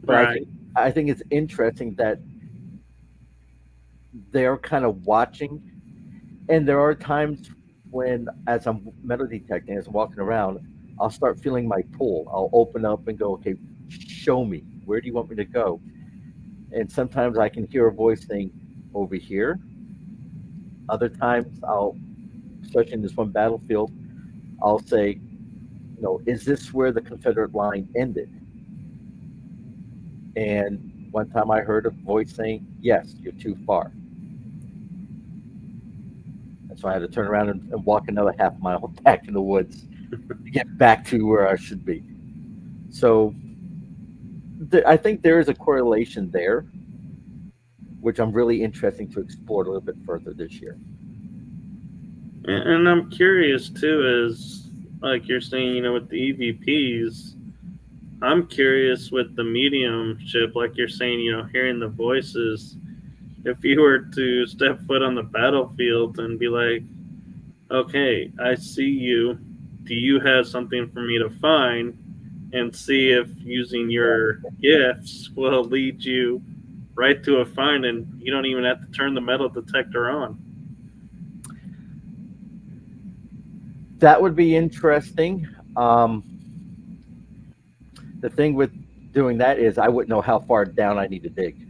But Right. I think it's interesting that they're kind of watching, and there are times when, as I'm metal detecting, as I'm walking around, I'll start feeling my pull. I'll open up and go, "Okay, show me. Where do you want me to go?" And sometimes I can hear a voice saying, "Over here." Other times especially in this one battlefield, I'll say, "Is this where the Confederate line ended?" And one time I heard a voice saying, "Yes, you're too far." And so I had to turn around and walk another half mile back in the woods to get back to where I should be. So I think there is a correlation there, which I'm really interested to explore a little bit further this year. And I'm curious too, is like you're saying, with the EVPs, I'm curious with the mediumship, like you're saying, hearing the voices. If you were to step foot on the battlefield and be like, okay, I see you. Do you have something for me to find? And see if using your gifts will lead you right to a find, and you don't even have to turn the metal detector on. That would be interesting. Um, the thing with doing that is I wouldn't know how far down I need to dig.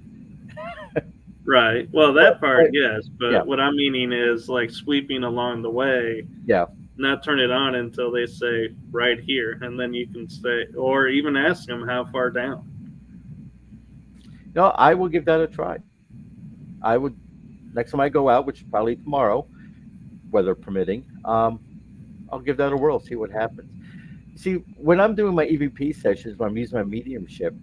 Right. Well, But, that part, yes. yeah, But what I'm meaning is like sweeping along the way, yeah. not turn it on until they say right here, and then you can say, or even ask them how far down. No, I will give that a try. I would, next time I go out, which is probably tomorrow, weather permitting, I'll give that a whirl, see what happens. See, when I'm doing my EVP sessions, when I'm using my mediumship,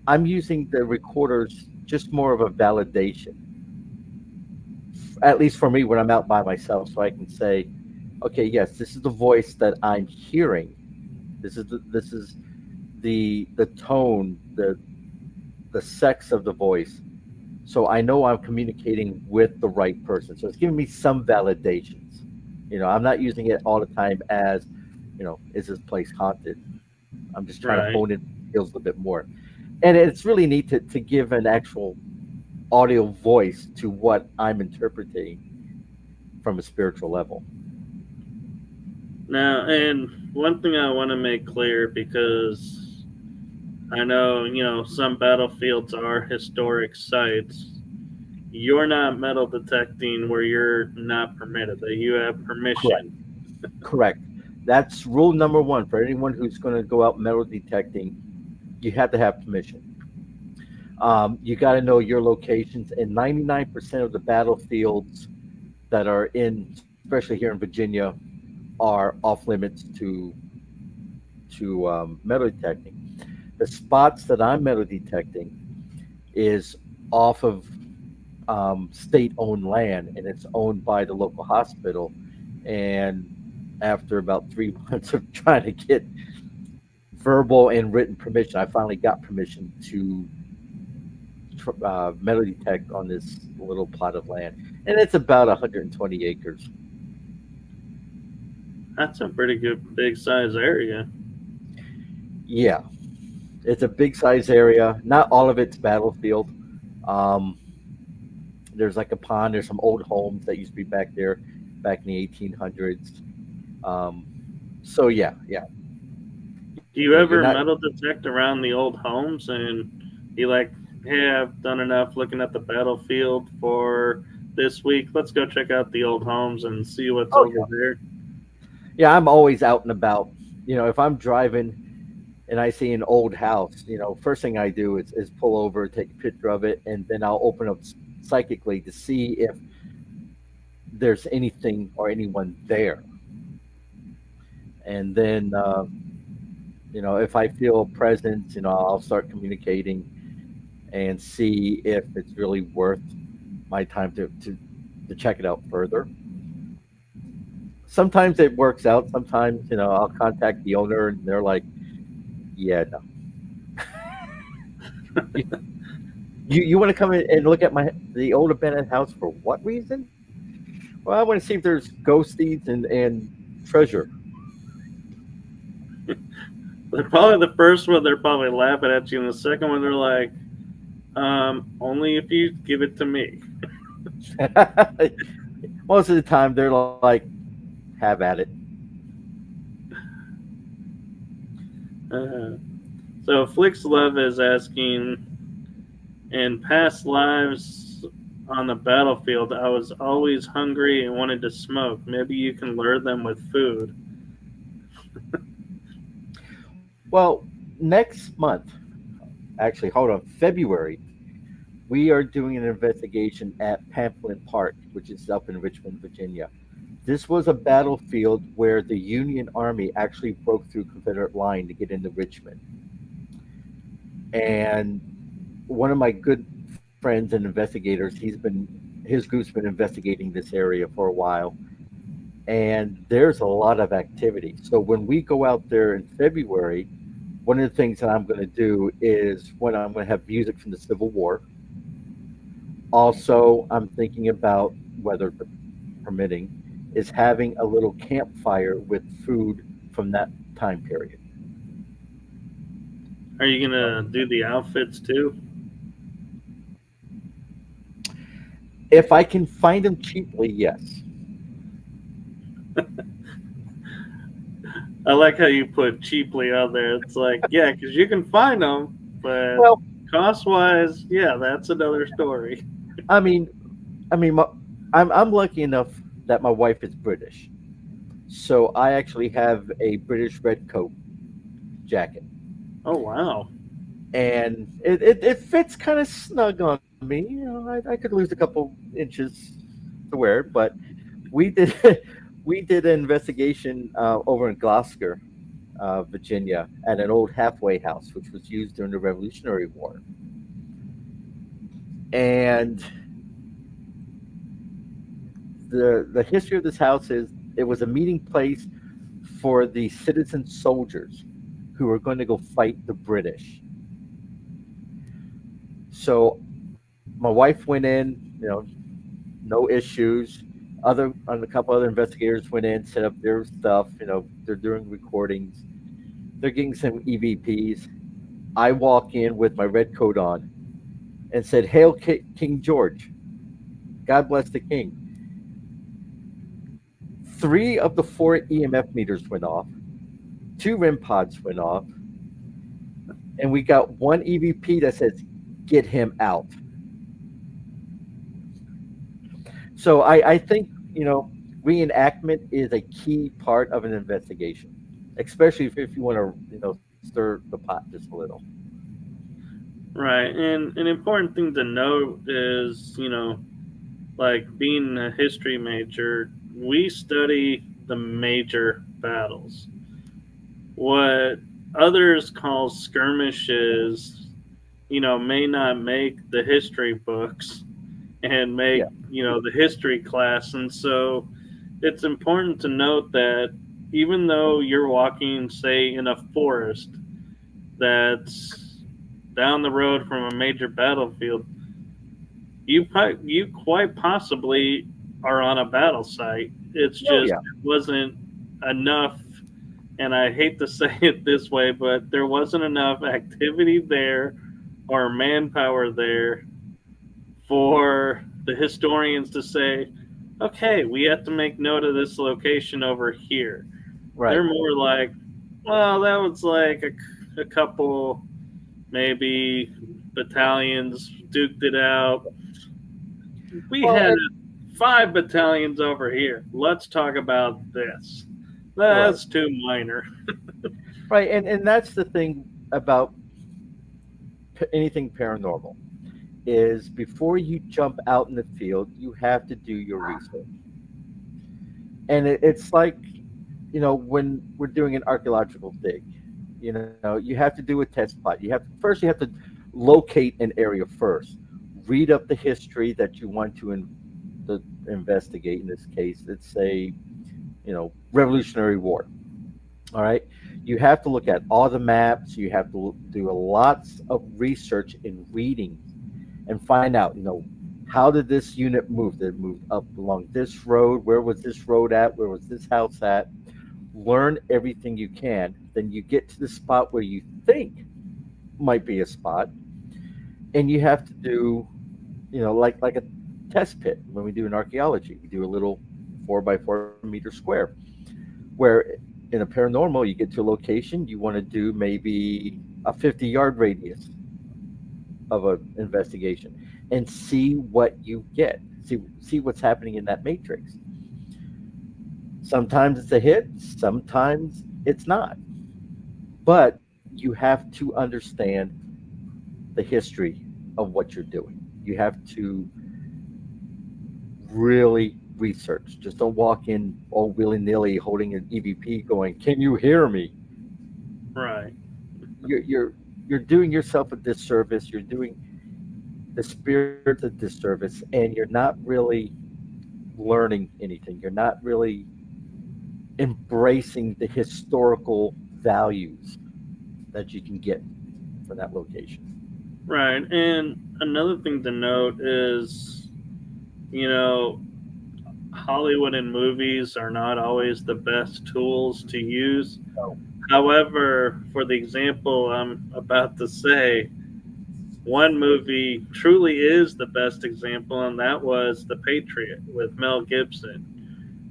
I'm using the recorders just more of a validation, at least for me when I'm out by myself, so I can say, okay, yes, this is the voice that I'm hearing. This is the tone, the sex of the voice. So I know I'm communicating with the right person. So it's giving me some validations. I'm not using it all the time as, is this place haunted? I'm just trying to Right. hone in skills a little bit more. And it's really neat to give an actual audio voice to what I'm interpreting from a spiritual level. Now, and one thing I want to make clear, because I know, some battlefields are historic sites. You're not metal detecting where you're not permitted, that you have Correct. permission. Correct. That's rule number one for anyone who's going to go out metal detecting. You have to have permission. You got to know your locations, and 99% of the battlefields that are in, especially here in Virginia, are off limits to metal detecting. The spots that I'm metal detecting is off of state-owned land, and it's owned by the local hospital. And after about 3 months of trying to get verbal and written permission, I finally got permission to metal detect on this little plot of land, and it's about 120 acres. That's a pretty good big size area. Yeah, it's a big size area. Not all of it's battlefield. Um, there's like a pond. There's some old homes that used to be back there, back in the 1800s. Um, so yeah, yeah, Do yeah. you You're ever not. metal detect around the old homes and you like, hey, I've done enough looking at the battlefield for this week. Let's go check out the old homes and see what's Oh over there. yeah, I'm always out and about. If I'm driving and I see an old house, first thing I do is pull over, take a picture of it, and then I'll open up psychically to see if there's anything or anyone there. And then, if I feel a presence, I'll start communicating and see if it's really worth my time to check it out further. Sometimes it works out. Sometimes, I'll contact the owner and they're like, yeah, no. You want to come in and look at the old abandoned house for what reason? Well, I want to see if there's ghost deeds and treasure. They're probably the first one, they're probably laughing at you, and the second one, they're like, only if you give it to me. Most of the time, they're like, have at it. Uh, so Flix Love is asking, in past lives on the battlefield, I was always hungry and wanted to smoke. Maybe you can lure them with food. Well, next month, actually, hold on, February, we are doing an investigation at Pamplin Park, which is up in Richmond, Virginia. This was a battlefield where the Union Army actually broke through Confederate line to get into Richmond. And one of my good friends and investigators, his group's been investigating this area for a while, and there's a lot of activity. So when we go out there in February, one of the things that I'm going to do is when I'm going to have music from the Civil War. Also, I'm thinking about, weather permitting, is having a little campfire with food from that time period. Are you gonna do the outfits too? If I can find them cheaply, yes. I like how you put cheaply on there. It's like, yeah, because you can find them, but Well, cost wise, yeah, that's another story. I mean, I mean, I'm lucky enough that my wife is British, so I actually have a British red coat jacket, Oh wow. and it fits kind of snug on me. I could lose a couple inches to wear it, but we did we did an investigation over in Gloucester, Virginia, at an old halfway house, which was used during the Revolutionary War, and the history of this house is it was a meeting place for the citizen soldiers who were going to go fight the British. So my wife went in, no issues. A couple other investigators went in, set up their stuff. They're doing recordings. They're getting some EVPs. I walk in with my red coat on and said, "Hail King George! God bless the King." Three of the four EMF meters went off. Two REM pods went off, and we got one EVP that says, "Get him out." So I think reenactment is a key part of an investigation, especially if you want to stir the pot just a little. Right. And an important thing to note is, like being a history major, we study the major battles. What others call skirmishes, may not make the history books and make, Yeah. the history class. And so it's important to note that even though you're walking, say, in a forest that's down the road from a major battlefield, you quite possibly are on a battle site. It's Oh just yeah. it wasn't enough, and I hate to say it this way, but there wasn't enough activity there or manpower there for the historians to say, okay, we have to make note of this location over here. They're Right. more like, well, that was like a couple, maybe battalions duked it out. We Well, had and, 5 battalions over here. Let's talk about this. right. That's too minor. Right. And that's the thing about anything paranormal is before you jump out in the field, you have to do your research. And it's like, when we're doing an archaeological dig, you have to do a test plot. You have to locate an area first, read up the history that you want to investigate. In this case, let's say, Revolutionary War. All right. You have to look at all the maps. You have to do lots of research and reading and find out, how did this unit move? Did it move up along this road? Where was this road at? Where was this house at? Learn everything you can. Then you get to the spot where you think might be a spot, and you have to do, like a test pit. When we do an archaeology, we do a little 4 by 4 meter square. Where in a paranormal, you get to a location, you want to do maybe a 50-yard radius of an investigation and see what you get. See what's happening in that matrix. Sometimes it's a hit, sometimes it's not. But you have to understand the history of what you're doing. You have to really research. Just don't walk in all willy nilly holding an EVP going, "Can you hear me?" Right. You're doing yourself a disservice. You're doing the spirit a disservice, and you're not really learning anything. You're not really embracing the historical values that you can get from that location. Right. And another thing to note is, you know, Hollywood and movies are not always the best tools to use. So, However, for the example I'm about to say, one movie truly is the best example, and that was The Patriot with Mel Gibson.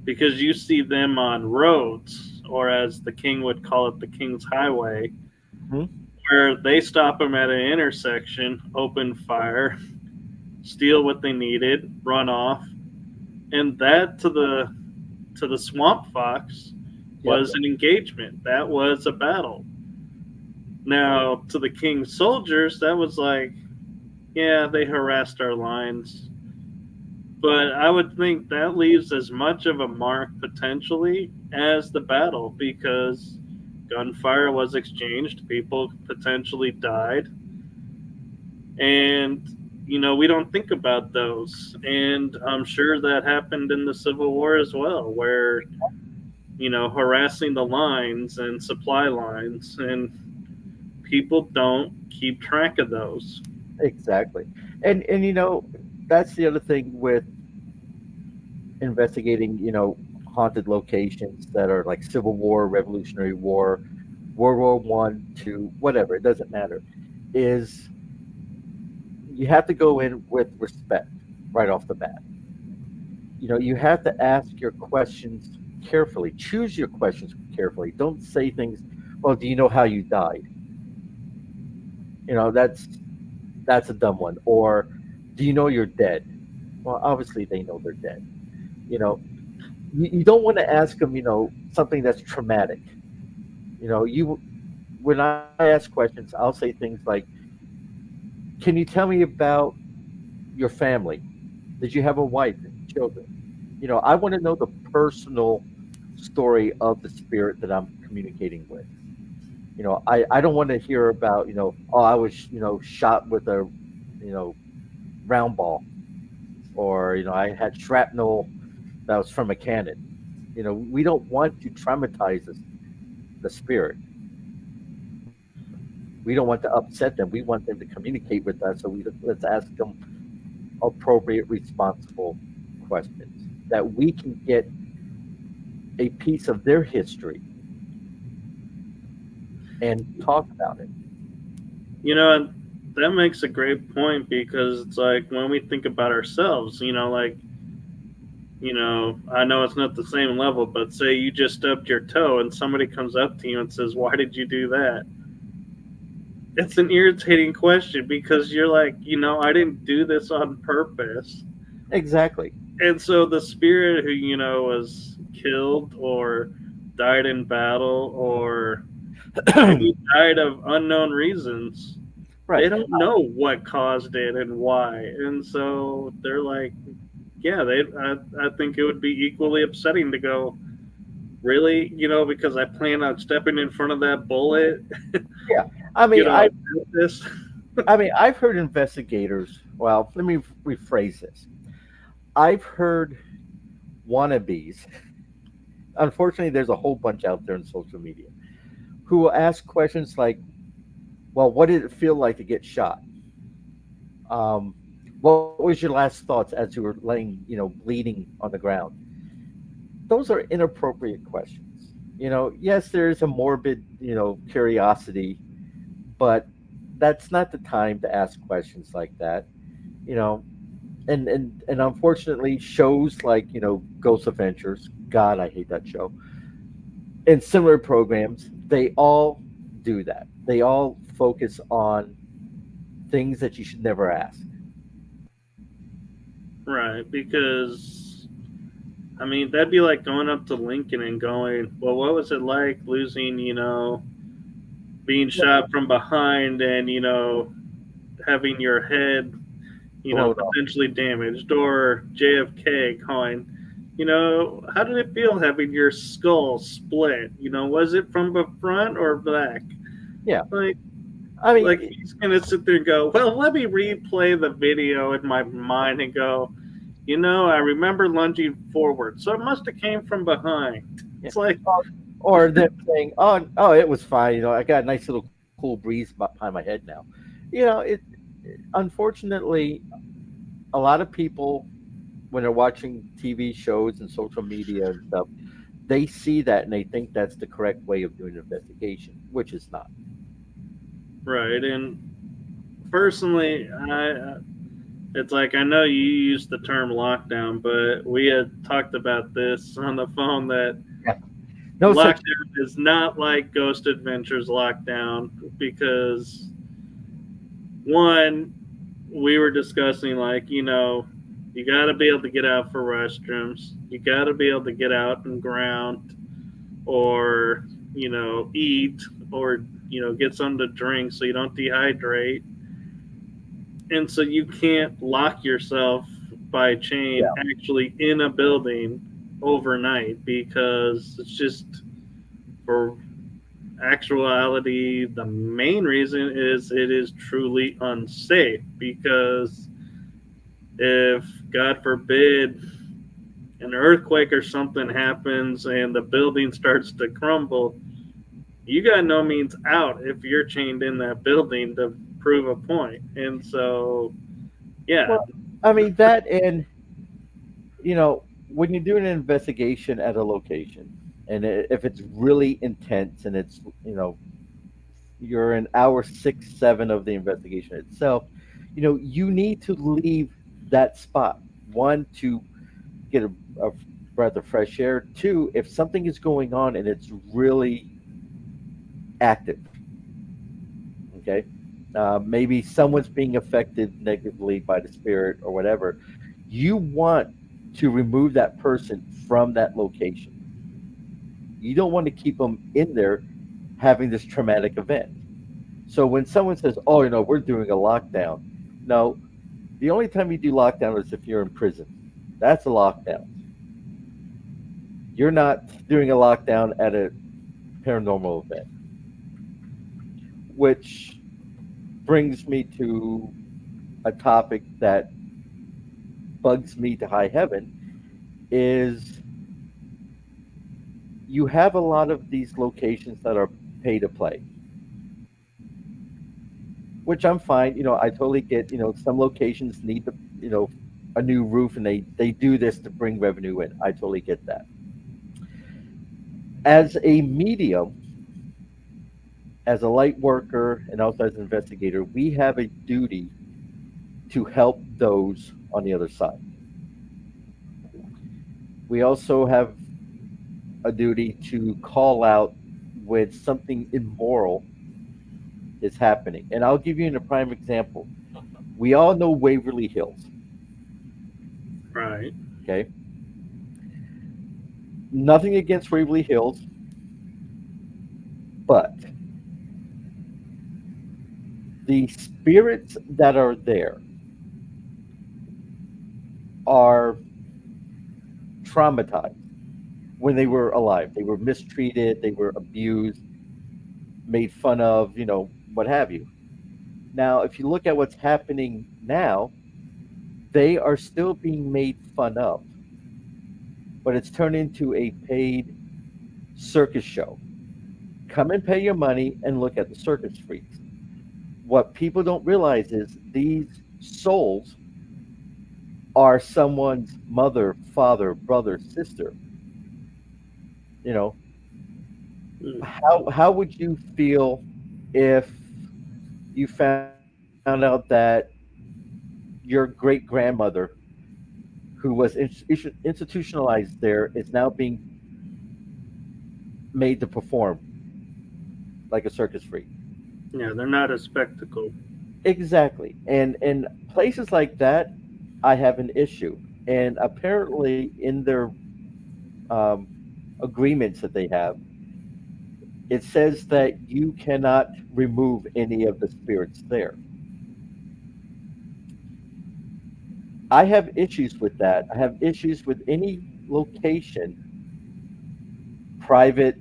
Because you see them on roads, or as the king would call it, the King's Highway, mhm, where they stop them at an intersection, open fire, steal what they needed, run off, and that to the swamp fox yep, was an engagement. That was a battle. Now to the king's soldiers, that was like, yeah, they harassed our lines, but I would think that leaves as much of a mark potentially as the battle because gunfire was exchanged, people potentially died, and we don't think about those. And I'm sure that happened in the Civil War as well, where harassing the lines and supply lines, and people don't keep track of those. exactly. And that's the other thing with investigating, haunted locations that are like Civil War, Revolutionary War, World War I, II, whatever, it doesn't matter, is you have to go in with respect right off the bat. You have to ask your questions carefully. Choose your questions carefully. Don't say things, well, do you know how you died? That's a dumb one. Or do you know you're dead? Well, obviously they know they're dead. You know, you don't want to ask them, something that's traumatic. You know, you when I ask questions, I'll say things like, Can you tell me about your family? Did you have a wife and children? I want to know the personal story of the spirit that I'm communicating with. I don't want to hear about, oh, I was, shot with a, you know, round ball, or, I had shrapnel that was from a cannon. We don't want to traumatize the spirit. We don't want to upset them. We want them to communicate with us. So let's ask them appropriate, responsible questions that we can get a piece of their history and talk about it. And that makes a great point because it's like when we think about ourselves, like, I know it's not the same level, but say you just stubbed your toe and somebody comes up to you and says, "Why did you do that?" It's an irritating question because you're like, I didn't do this on purpose. Exactly. And so the spirit who, was killed or died in battle or maybe died of unknown reasons, Right. they don't know what caused it and why. And so they're like, yeah, I think it would be equally upsetting to go, really, because I plan on stepping in front of that bullet, Yeah. I mean, I this. I mean, I've heard investigators. Well, let me rephrase this. I've heard wannabes. Unfortunately, there's a whole bunch out there in social media who will ask questions like, "Well, what did it feel like to get shot? Um, what was your last thoughts as you were laying, bleeding on the ground?" Those are inappropriate questions. Yes, there is a morbid, curiosity, but that's not the time to ask questions like that. You know, and unfortunately, shows like Ghost Adventures. God, I hate that show. And similar programs, they all do that. They all focus on things that you should never ask. Right, because I mean that'd be like going up to Lincoln and going, "Well, what was it like losing, being shot from behind and having your head, Blown off. potentially damaged?" Or JFK going, "How did it feel having your skull split? Was it from the front or back?" Yeah, Like, I mean, like he's gonna sit there and go, "Well, let me replay the video in my mind and go, I remember lunging forward, so it must have came from behind." yeah. It's like, Or them saying, "Oh, it was fine. I got a nice little cool breeze behind my head now." Unfortunately, a lot of people when they're watching TV shows and social media and stuff, they see that and they think that's the correct way of doing an investigation, which is not. right. And personally, it's like I know you used the term lockdown, but we had talked about this on the phone that Yeah. No such. lockdown is not like Ghost Adventures lockdown because one, we were discussing like you got to be able to get out for restrooms, you got to be able to get out and ground, or eat, or get something to drink so you don't dehydrate, and so you can't lock yourself by chain Yeah. actually in a building overnight because it's just for actuality the main reason is it is truly unsafe because if God forbid an earthquake or something happens and the building starts to crumble, you got no means out if you're chained in that building to prove a point. And so, yeah, Well, I mean that, and when you're doing an investigation at a location, and if it's really intense, and it's you're in hour 6, 7 of the investigation itself, you need to leave that spot. One, to get a breath of fresh air. Two, if something is going on and it's really active, okay, maybe someone's being affected negatively by the spirit or whatever, you want to remove that person from that location. You don't want to keep them in there having this traumatic event. So when someone says, "Oh, we're doing a lockdown," No, the only time you do lockdown is if you're in prison. That's a lockdown. You're not doing a lockdown at a paranormal event, which brings me to a topic that bugs me to high heaven is you have a lot of these locations that are pay to play, which I'm fine. I totally get, some locations need a new roof and they do this to bring revenue in. I totally get that. As a medium, as a light worker, and also as an investigator, we have a duty to help those on the other side. We also have a duty to call out when something immoral is happening. And I'll give you a prime example. We all know Waverly Hills, Right. okay? Nothing against Waverly Hills, but the spirits that are there are traumatized when they were alive. They were mistreated, they were abused, made fun of, what have you. Now, if you look at what's happening now, they are still being made fun of, but it's turned into a paid circus show. Come and pay your money and look at the circus freaks. What people don't realize is these souls are someone's mother, father, brother, sister. You know, Mm. how would you feel if you found out that your great grandmother, who was institutionalized there, is now being made to perform like a circus freak? Yeah, they're not a spectacle. Exactly. And in places like that, I have an issue. And apparently, in their um, agreements that they have, it says that you cannot remove any of the spirits there. I have issues with that. I have issues with any location, private,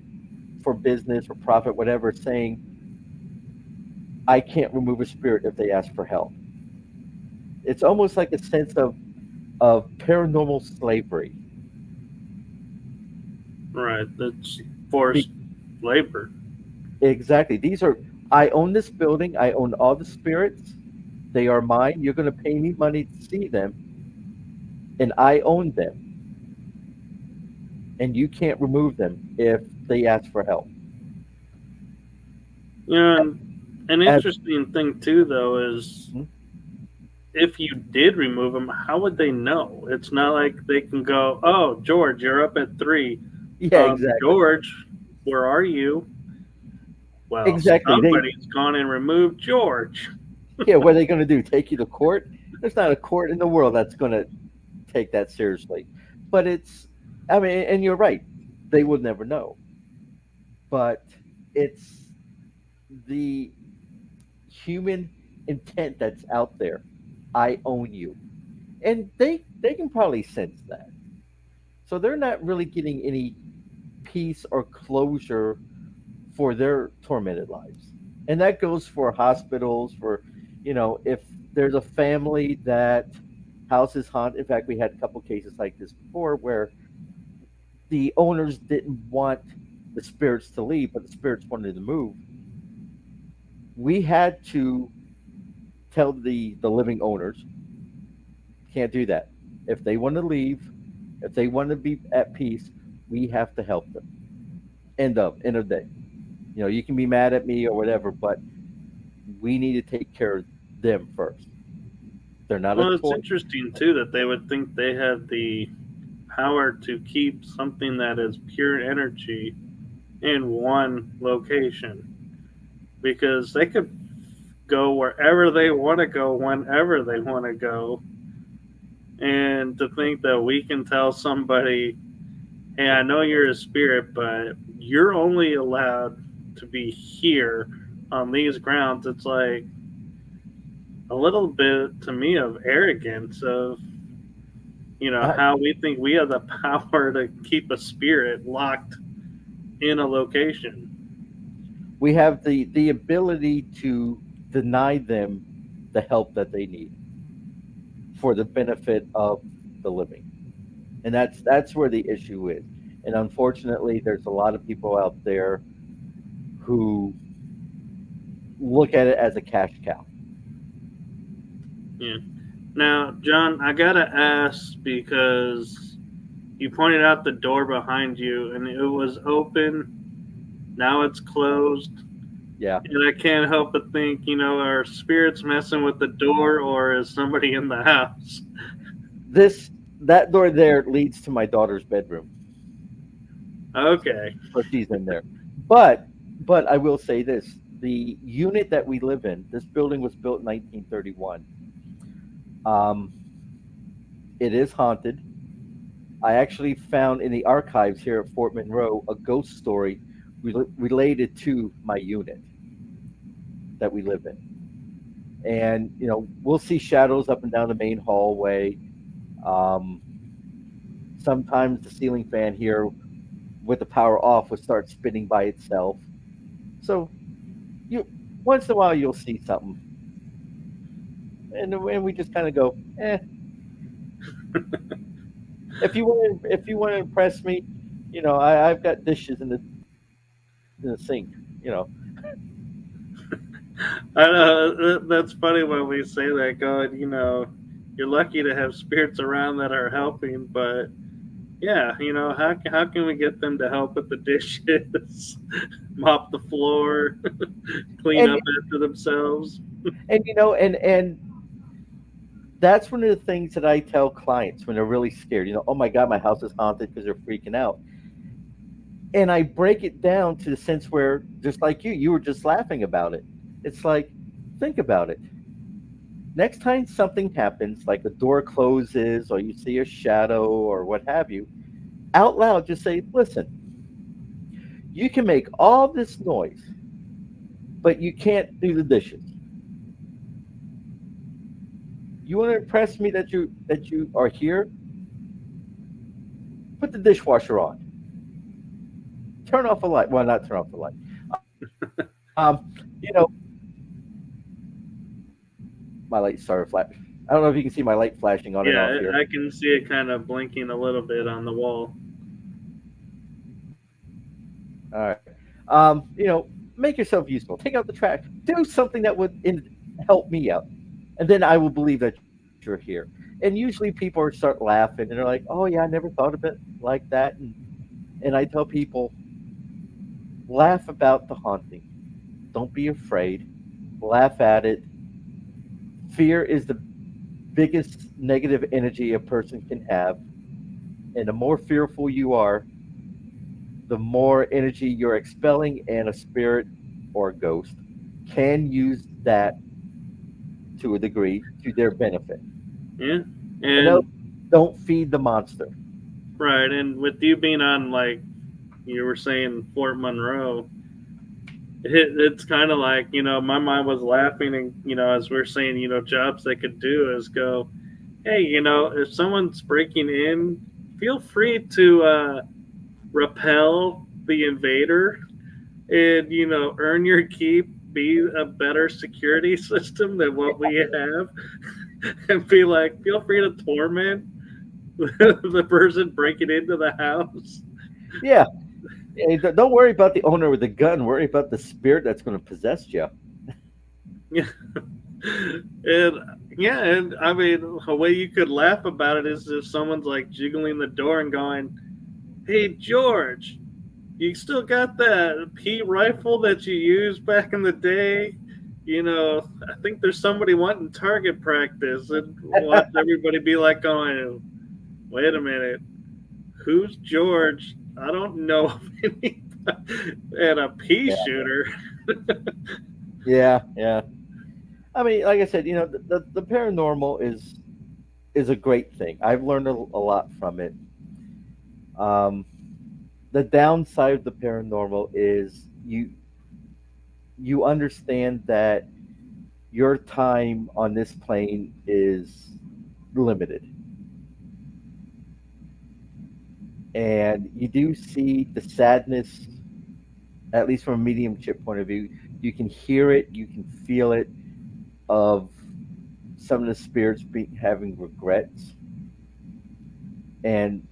for business or profit, whatever, saying I can't remove a spirit if they ask for help. It's almost like a sense of paranormal slavery. Right. That's Be- forced labor. exactly. These are, I own this building. I own all the spirits. They are mine. You're going to pay me money to see them, and I own them. And you can't remove them if they ask for help. You know, and an As interesting thing too, though, is hmm? if you did remove them, how would they know? It's not like they can go, "Oh, George, you're up at 3. Yeah, exactly. George, where are you?" Well, Exactly. somebody's gone and removed George. Yeah, what are they going to do? Take you to court? There's not a court in the world that's going to take that seriously. But I mean, and you're right. They will never know. But it's the human intent that's out there. I own you. And they can probably sense that. So they're not really getting any peace or closure for their tormented lives. And that goes for hospitals, for, if there's a family that houses haunt. In fact, we had a couple cases like this before where the owners didn't want the spirits to leave, but the spirits wanted to move. We had to tell the living owners, can't do that. If they want to leave, if they want to be at peace, we have to help them. End of day. You can be mad at me or whatever, but we need to take care of them first. They're not a Well, it's toy. interesting too that they would think they had the power to keep something that is pure energy in one location because they could go wherever they want to go whenever they want to go. And to think that we can tell somebody, "Hey, I know you're a spirit, but you're only allowed to be here on these grounds," it's like, a little bit to me of arrogance of I, how we think we have the power to keep a spirit locked in a location. we have the ability to deny them the help that they need for the benefit of the living, and that's where the issue is. And unfortunately, there's a lot of people out there who look at it as a cash cow. Yeah. Now, John, I gotta ask because you pointed out the door behind you and it was open. Now it's closed. Yeah, And I can't help but think, are spirits messing with the door or is somebody in the house? this that door there leads to my daughter's bedroom, Okay. so she's in there. But I will say this: the unit that we live in, this building was built in 1931. Um, it is haunted. I actually found in the archives here at Fort Monroe a ghost story related to my unit that we live in. And we'll see shadows up and down the main hallway. Um, Sometimes the ceiling fan here, with the power off, would start spinning by itself. So you once in a while you'll see something, and we just kind of go, eh. If you want to impress me, I've got dishes in the sink. You know, I know that's funny when we say that, God, you're lucky to have spirits around that are helping, but yeah, how can we get them to help with the dishes, mop the floor, clean and up after themselves? and that's one of the things that I tell clients when they're really scared. Oh my God, my house is haunted because they're freaking out. And I break it down to the sense where, just like you were just laughing about it. It's like, think about it. Next time something happens, like a door closes or you see a shadow or what have you, out loud, just say, listen, you can make all this noise, but you can't do the dishes. You want to impress me that you are here? Put the dishwasher on. Turn off the light. Well, not turn off the light. You know, my light started flash. I don't know if you can see my light flashing on and off Yeah, here. I can see it kind of blinking a little bit on the wall. All right. Make yourself useful. Take out the trash. Do something that would help me out, and then I will believe that you're here. And usually people start laughing and they're like, "Oh yeah, I never thought of it like that." And I tell people, laugh about the haunting. Don't be afraid. Laugh at it. Fear is the biggest negative energy a person can have, and the more fearful you are, the more energy you're expelling, and a spirit or a ghost can use that to a degree to their benefit. Yeah, You know, and don't feed the monster. right, and with you being on like you were saying Fort Monroe, it's kind of like my mind was laughing, and as we're saying jobs they could do is go, hey, if someone's breaking in, feel free to repel the invader and earn your keep, be a better security system than what we have, and be like, feel free to torment the person breaking into the house. Yeah. Hey, don't worry about the owner with the gun. Worry about the spirit that's going to possess you. Yeah, and yeah, and I mean, a way you could laugh about it is if someone's like jiggling the door and going, "Hey, George, you still got that P rifle that you used back in the day? I think there's somebody wanting target practice," and watch everybody be like, "Going, wait a minute, who's George? I don't know of anybody." And a pea Yeah. shooter. Yeah. Yeah. I mean, like I said, the paranormal is a great thing. I've learned a lot from it. Um, the downside of the paranormal is you understand that your time on this plane is limited. And you do see the sadness, at least from a mediumship point of view. You can hear it, you can feel it, of some of the spirits having regrets. And,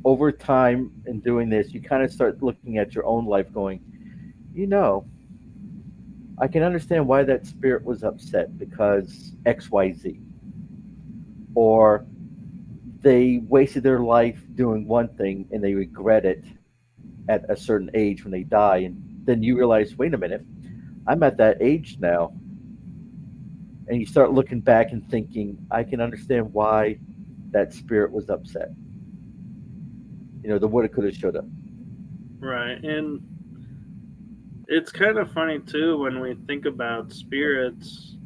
over time in doing this, you kind of start looking at your own life going, you know, I can understand why that spirit was upset because XYZ. Or they wasted their life doing one thing and they regret it at a certain age when they die. And then you realize, wait a minute, I'm at that age now. And you start looking back and thinking, I can understand why that spirit was upset. The woulda, coulda, shoulda. Right. And it's kind of funny too when we think about spirits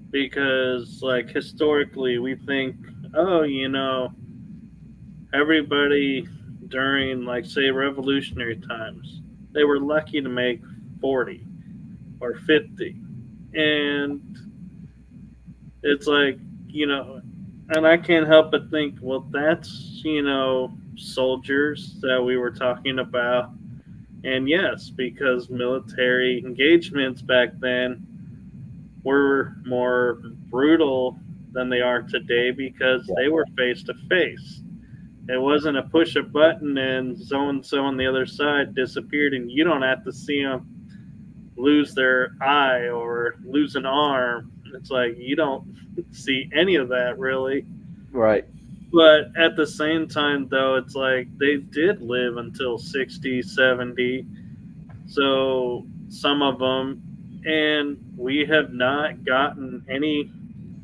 because, like, historically, we think, oh, everybody during, like, say, revolutionary times, they were lucky to make 40 or 50. And it's like, and I can't help but think, well, that's, soldiers that we were talking about. And yes, because military engagements back then were more brutal than they are today because Yeah, they were face to face. It wasn't a push a button and so on the other side disappeared, and you don't have to see them lose their eye or lose an arm. It's like you don't see any of that really. right. But at the same time, though, it's like they did live until 60, 70. So some of them, and we have not gotten any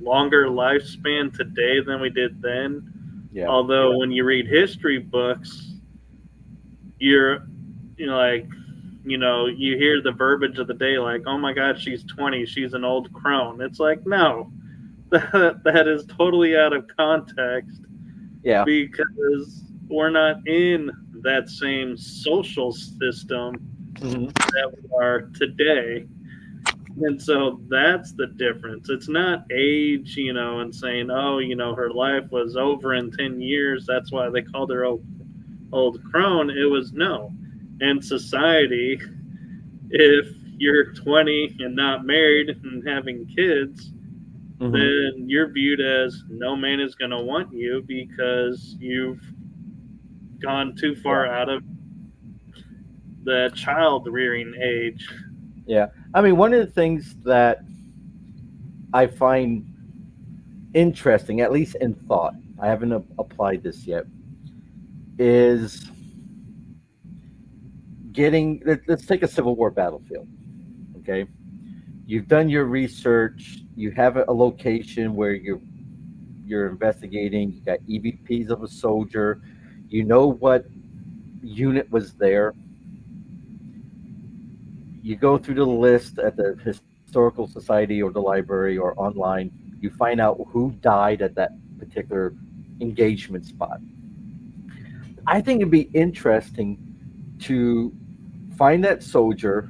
longer lifespan today than we did then. Yeah, Although when you read history books, you're like, you hear the verbiage of the day like, oh my god, she's 20, she's an old crone. It's like, no, that is totally out of context yeah. because we're not in that same social system Hmm. that we are today. And so that's the difference. It's not age, and saying, oh, her life was over in 10 years. That's why they called her old crone. It was no. In society, if you're 20 and not married and having kids, Hmm. then you're viewed as no man is going to want you because you've gone too Yeah, far out of the child rearing age. yeah. I mean, one of the things that I find interesting, at least in thought, I haven't applied this yet, is let's take a Civil War battlefield. Okay. You've done your research, you have a location where you're investigating, you got EVPs of a soldier, you know what unit was there. You go through the list at the historical society or the library or online. You find out who died at that particular engagement spot. I think it'd be interesting to find that soldier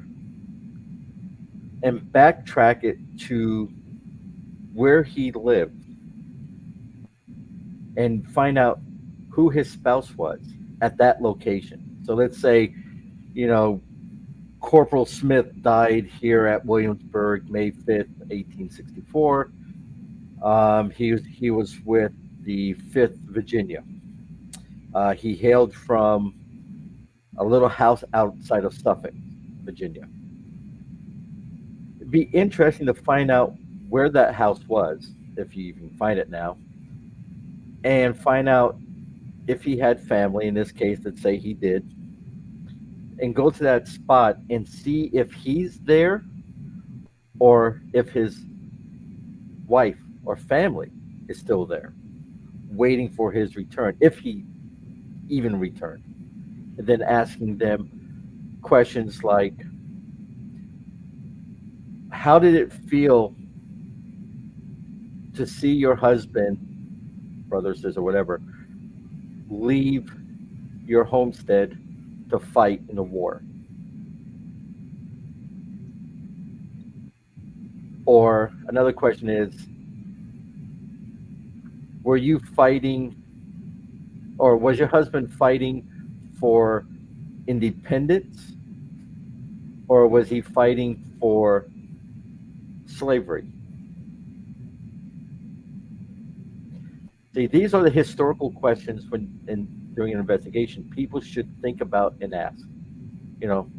and backtrack it to where he lived and find out who his spouse was at that location. So let's say, you know, Corporal Smith died here at Williamsburg, May 5th, 1864. He was with the 5th Virginia. He hailed from a little house outside of Suffolk, Virginia. It'd be interesting to find out where that house was, if you even find it now, and find out if he had family. In this case, let's say he did, and go to that spot and see if he's there or if his wife or family is still there, waiting for his return, if he even returned. And then asking them questions like, how did it feel to see your husband, brother, sister, whatever, leave your homestead to fight in a war? Or another question is, were you fighting, or was your husband fighting for independence, or was he fighting for slavery? See, these are the historical questions during an investigation people should think about and ask. You know,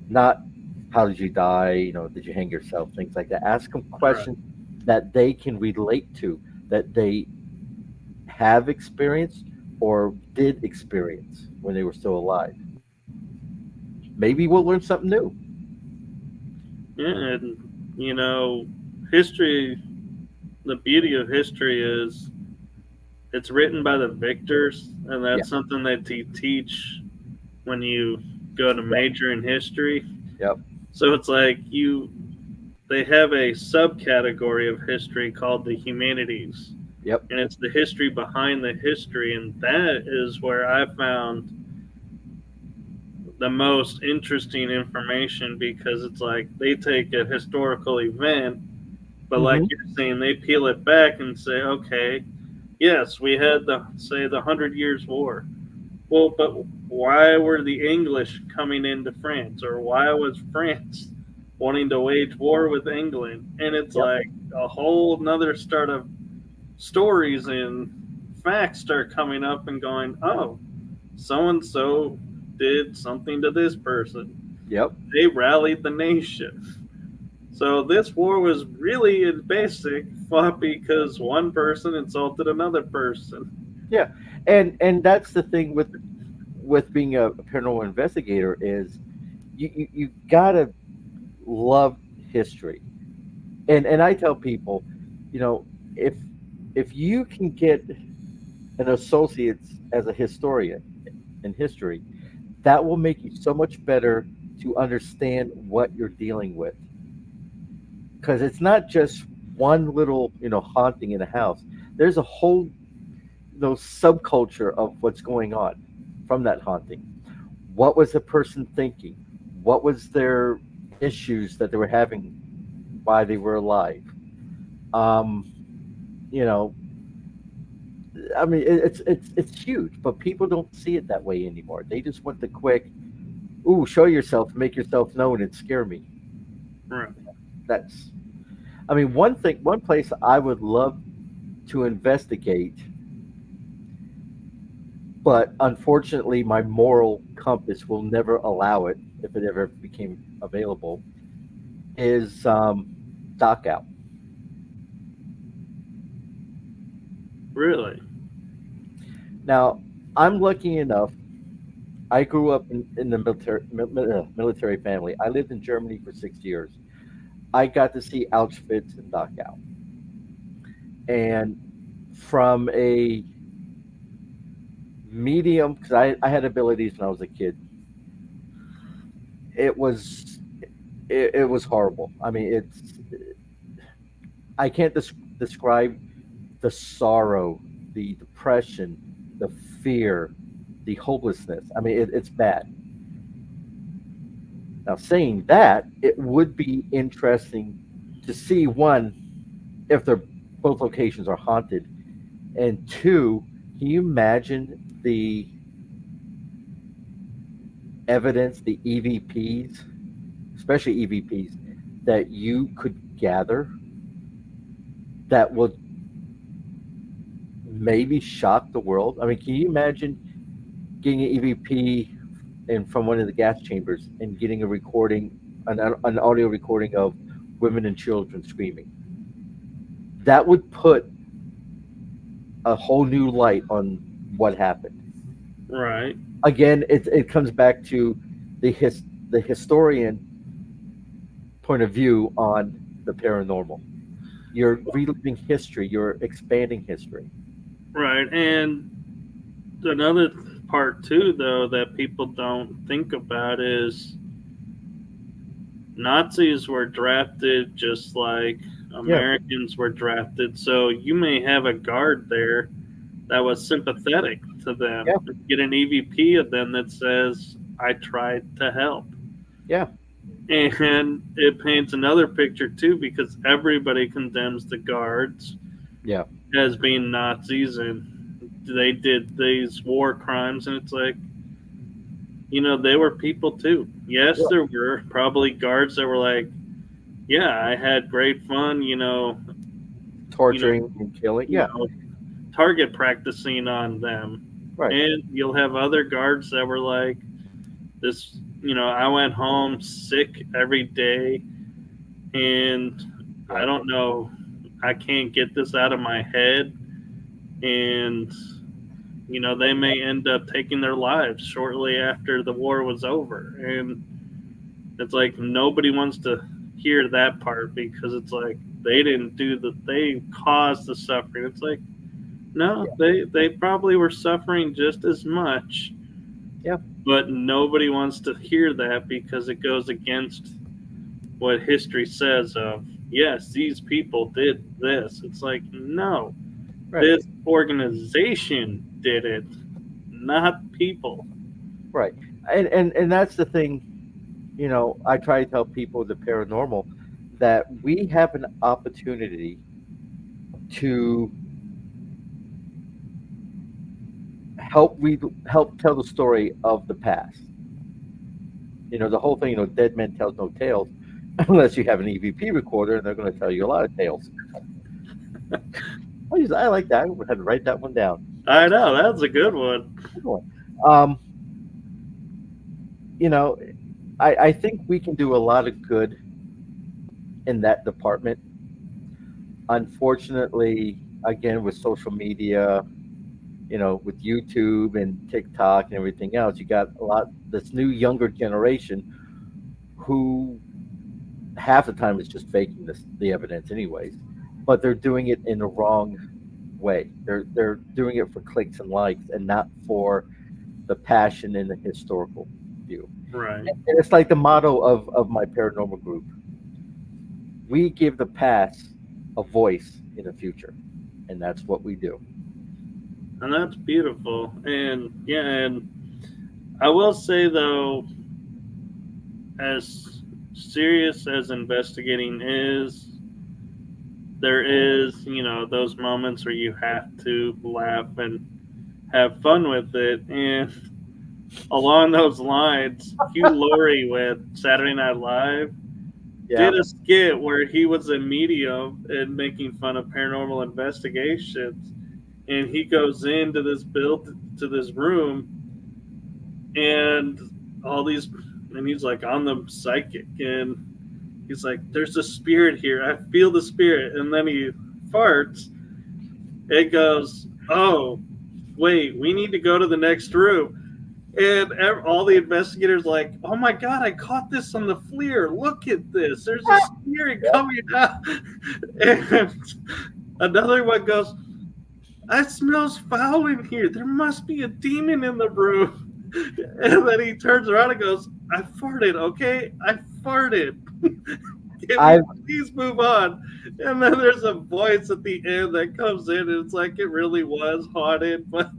not how did you die, did you hang yourself, things like that. Ask them Right. questions that they can relate to, that they have experienced or did experience when they were still alive. Maybe we'll learn something new. Yeah, and history. The beauty of history is it's written by the victors, and Yeah. that's something that they teach when you go to Yep. major in history. Yep. So it's like they have a subcategory of history called the humanities, Yep. and it's the history behind the history, and that is where I found the most interesting information because it's like they take a historical event, but like Mm-hmm. you're saying, they peel it back and say, okay, yes, we had the 100 Years' War. Well, but why were the English coming into France, or why was France wanting to wage war with England? And it's Yep. like a whole nother start of stories and facts start coming up and going, oh, so and so did something to this person. Yep. They rallied the nation. So this war was really in basic fought because one person insulted another person. Yeah. And that's the thing with being a paranormal investigator is you gotta love history. And I tell people, you know, if if you can get an associate's as a historian in history, that will make you so much better to understand what you're dealing with. Because it's not just one little, haunting in a house. There's a whole, subculture of what's going on from that haunting. What was the person thinking? What was their issues that they were having while they were alive? Um, you know, I mean, it's huge, but people don't see it that way anymore. They just want the quick, ooh, show yourself, make yourself known, and scare me. Right. That's, I mean, one place I would love to investigate, but unfortunately, my moral compass will never allow it if it ever became available, is Dachau. Really? Now, I'm lucky enough. I grew up in the military family. I lived in Germany for 6 years. I got to see Auschwitz and Dachau. And from a medium, because I had abilities when I was a kid, it was it was horrible. I mean, I can't describe the sorrow, the depression, the fear, the hopelessness. I mean, it's bad. Now, saying that, it would be interesting to see one, if they're both locations are haunted, and two, can you imagine the evidence, the EVPs, especially EVPs, that you could gather that would maybe shock the world? I mean, can you imagine getting an EVP from one of the gas chambers and getting a recording, an audio recording of women and children screaming? That would put a whole new light on what happened. Right. Again, it comes back to the historian point of view on the paranormal. You're reliving history. You're expanding history. Right. And another part too, though, that people don't think about is Nazis were drafted just like Yeah, Americans were drafted. So you may have a guard there that was sympathetic to yeah, them. Get an EVP of them that says, I tried to help. yeah. And it paints another picture too, because everybody condemns the guards Yeah. as being Nazis and they did these war crimes. And it's like, they were people too. Yes, Yeah. there were probably guards that were like, yeah, I had great fun, you know, Torturing and killing. you Yeah. know, target practicing on them. Right. And you'll have other guards that were like, this, I went home sick every day and I Yeah. don't know, I can't get this out of my head. And, they may end up taking their lives shortly after the war was over. And it's like nobody wants to hear that part because it's like they didn't they caused the suffering. It's like, no, they probably were suffering just as much, Yeah. but nobody wants to hear that because it goes against what history says of, yes, these people did this. It's like, no, Right. this organization did it, not people. Right. And that's the thing. I try to tell people the paranormal that we have an opportunity to help tell the story of the past. The whole thing, dead men tells no tales, unless you have an EVP recorder, and they're going to tell you a lot of tales. I like that. I had to write that one down. I know, that's a good one. Good one. Um, you know, I think we can do a lot of good in that department. Unfortunately, again, with social media, with YouTube and TikTok and everything else, you got a lot this new younger generation who half the time is just faking the evidence anyways, but they're doing it in the wrong way. They're doing it for clicks and likes and not for the passion and the historical view. Right. And it's like the motto of my paranormal group. We give the past a voice in the future, and that's what we do. And that's beautiful. And yeah, and I will say though, as serious as investigating is, there is, those moments where you have to laugh and have fun with it. And along those lines, Hugh Laurie with Saturday Night Live Yeah. did a skit where he was a medium and making fun of paranormal investigations. And he goes into this room, and all these, and he's like, I'm the psychic, and he's like, there's a spirit here, I feel the spirit, and then he farts. It goes, oh wait, we need to go to the next room. And all the investigators like, oh my god, I caught this on the FLIR, look at this, there's a spirit coming out. And another one goes, it smells foul in here, there must be a demon in the room. And then he turns around and goes, I farted, okay? I farted. Can we I please move on? And then there's a voice at the end that comes in, and it's like it really was haunted. But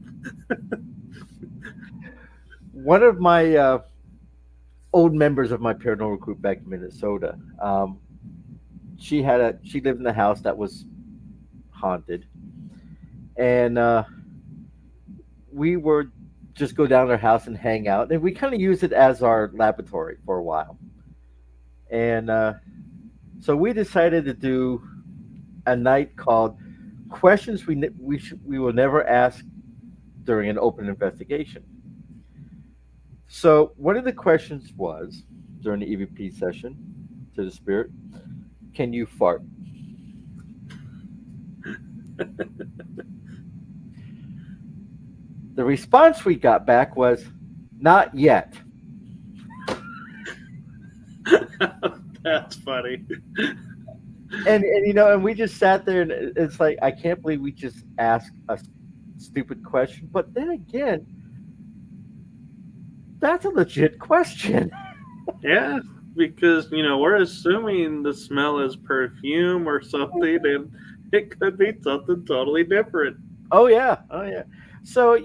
One of my old members of my paranormal group back in Minnesota. She lived in a house that was haunted, and we were just go down to her house and hang out, and we kind of used it as our laboratory for a while. And so we decided to do a night called "Questions we will never ask during an open investigation." So one of the questions was during the EVP session to the spirit, "Can you fart?" The response we got back was, "Not yet." that's funny. And we just sat there, and it's like, I can't believe we just asked a stupid question. But then again, that's a legit question. Yeah, because we're assuming the smell is perfume or something, and it could be something totally different. Oh yeah, oh yeah. So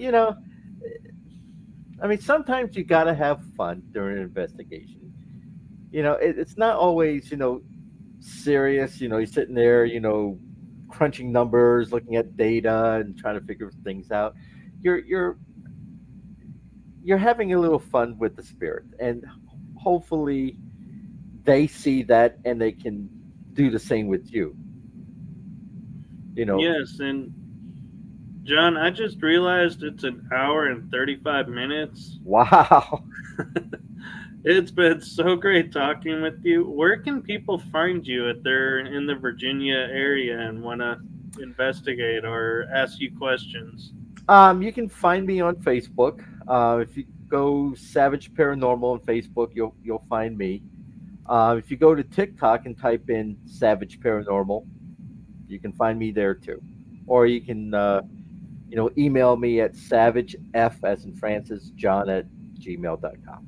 I mean, sometimes you got to have fun during an investigation. it's not always, serious. You're sitting there, crunching numbers, looking at data, and trying to figure things out. You're you're you're having a little fun with the spirit, and hopefully they see that and they can do the same with you. You know, Yes, and John, I just realized it's an hour and 35 minutes. wow. It's been so great talking with you. Where can people find you if they're in the Virginia area and want to investigate or ask you questions? You can find me on Facebook. If you go Savage Paranormal on Facebook, you'll find me. If you go to TikTok and type in Savage Paranormal, you can find me there too. Or you can email me at savagef as in Francis John at gmail.com.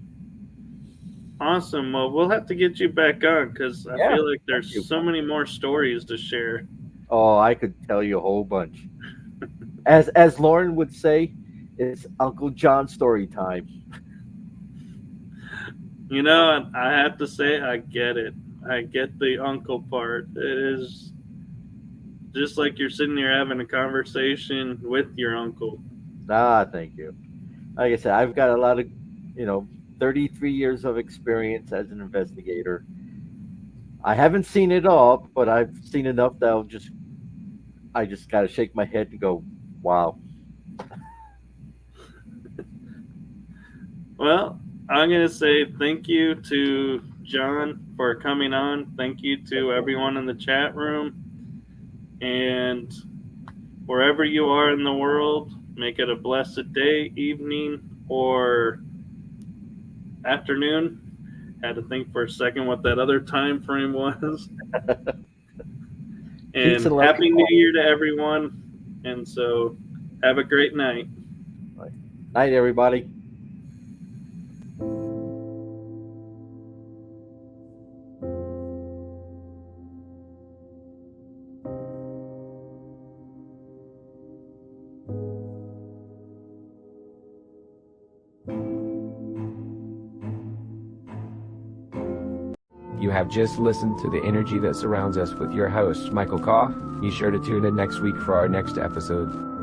Awesome. Well, we'll have to get you back on because I Yeah, feel like thank there's you. so many more stories to share. Oh, I could tell you a whole bunch. As Lauren would say, it's Uncle John story time. I have to say, I get it. I get the uncle part. It is just like you're sitting there having a conversation with your uncle. Thank you. Like I said, I've got a lot of, you know, 33 years of experience as an investigator. I haven't seen it all, but I've seen enough that I just got to shake my head and go, wow. Well, I'm going to say thank you to John for coming on. Thank you to everyone in the chat room. And wherever you are in the world, make it a blessed day, evening, or afternoon. Had to think for a second what that other time frame was. Peace And and love to Happy New all. Year to everyone. And so have a great night. Right. Night, everybody. You have just listened to the energy that surrounds us with your host, Michael Kopf. Be sure to tune in next week for our next episode.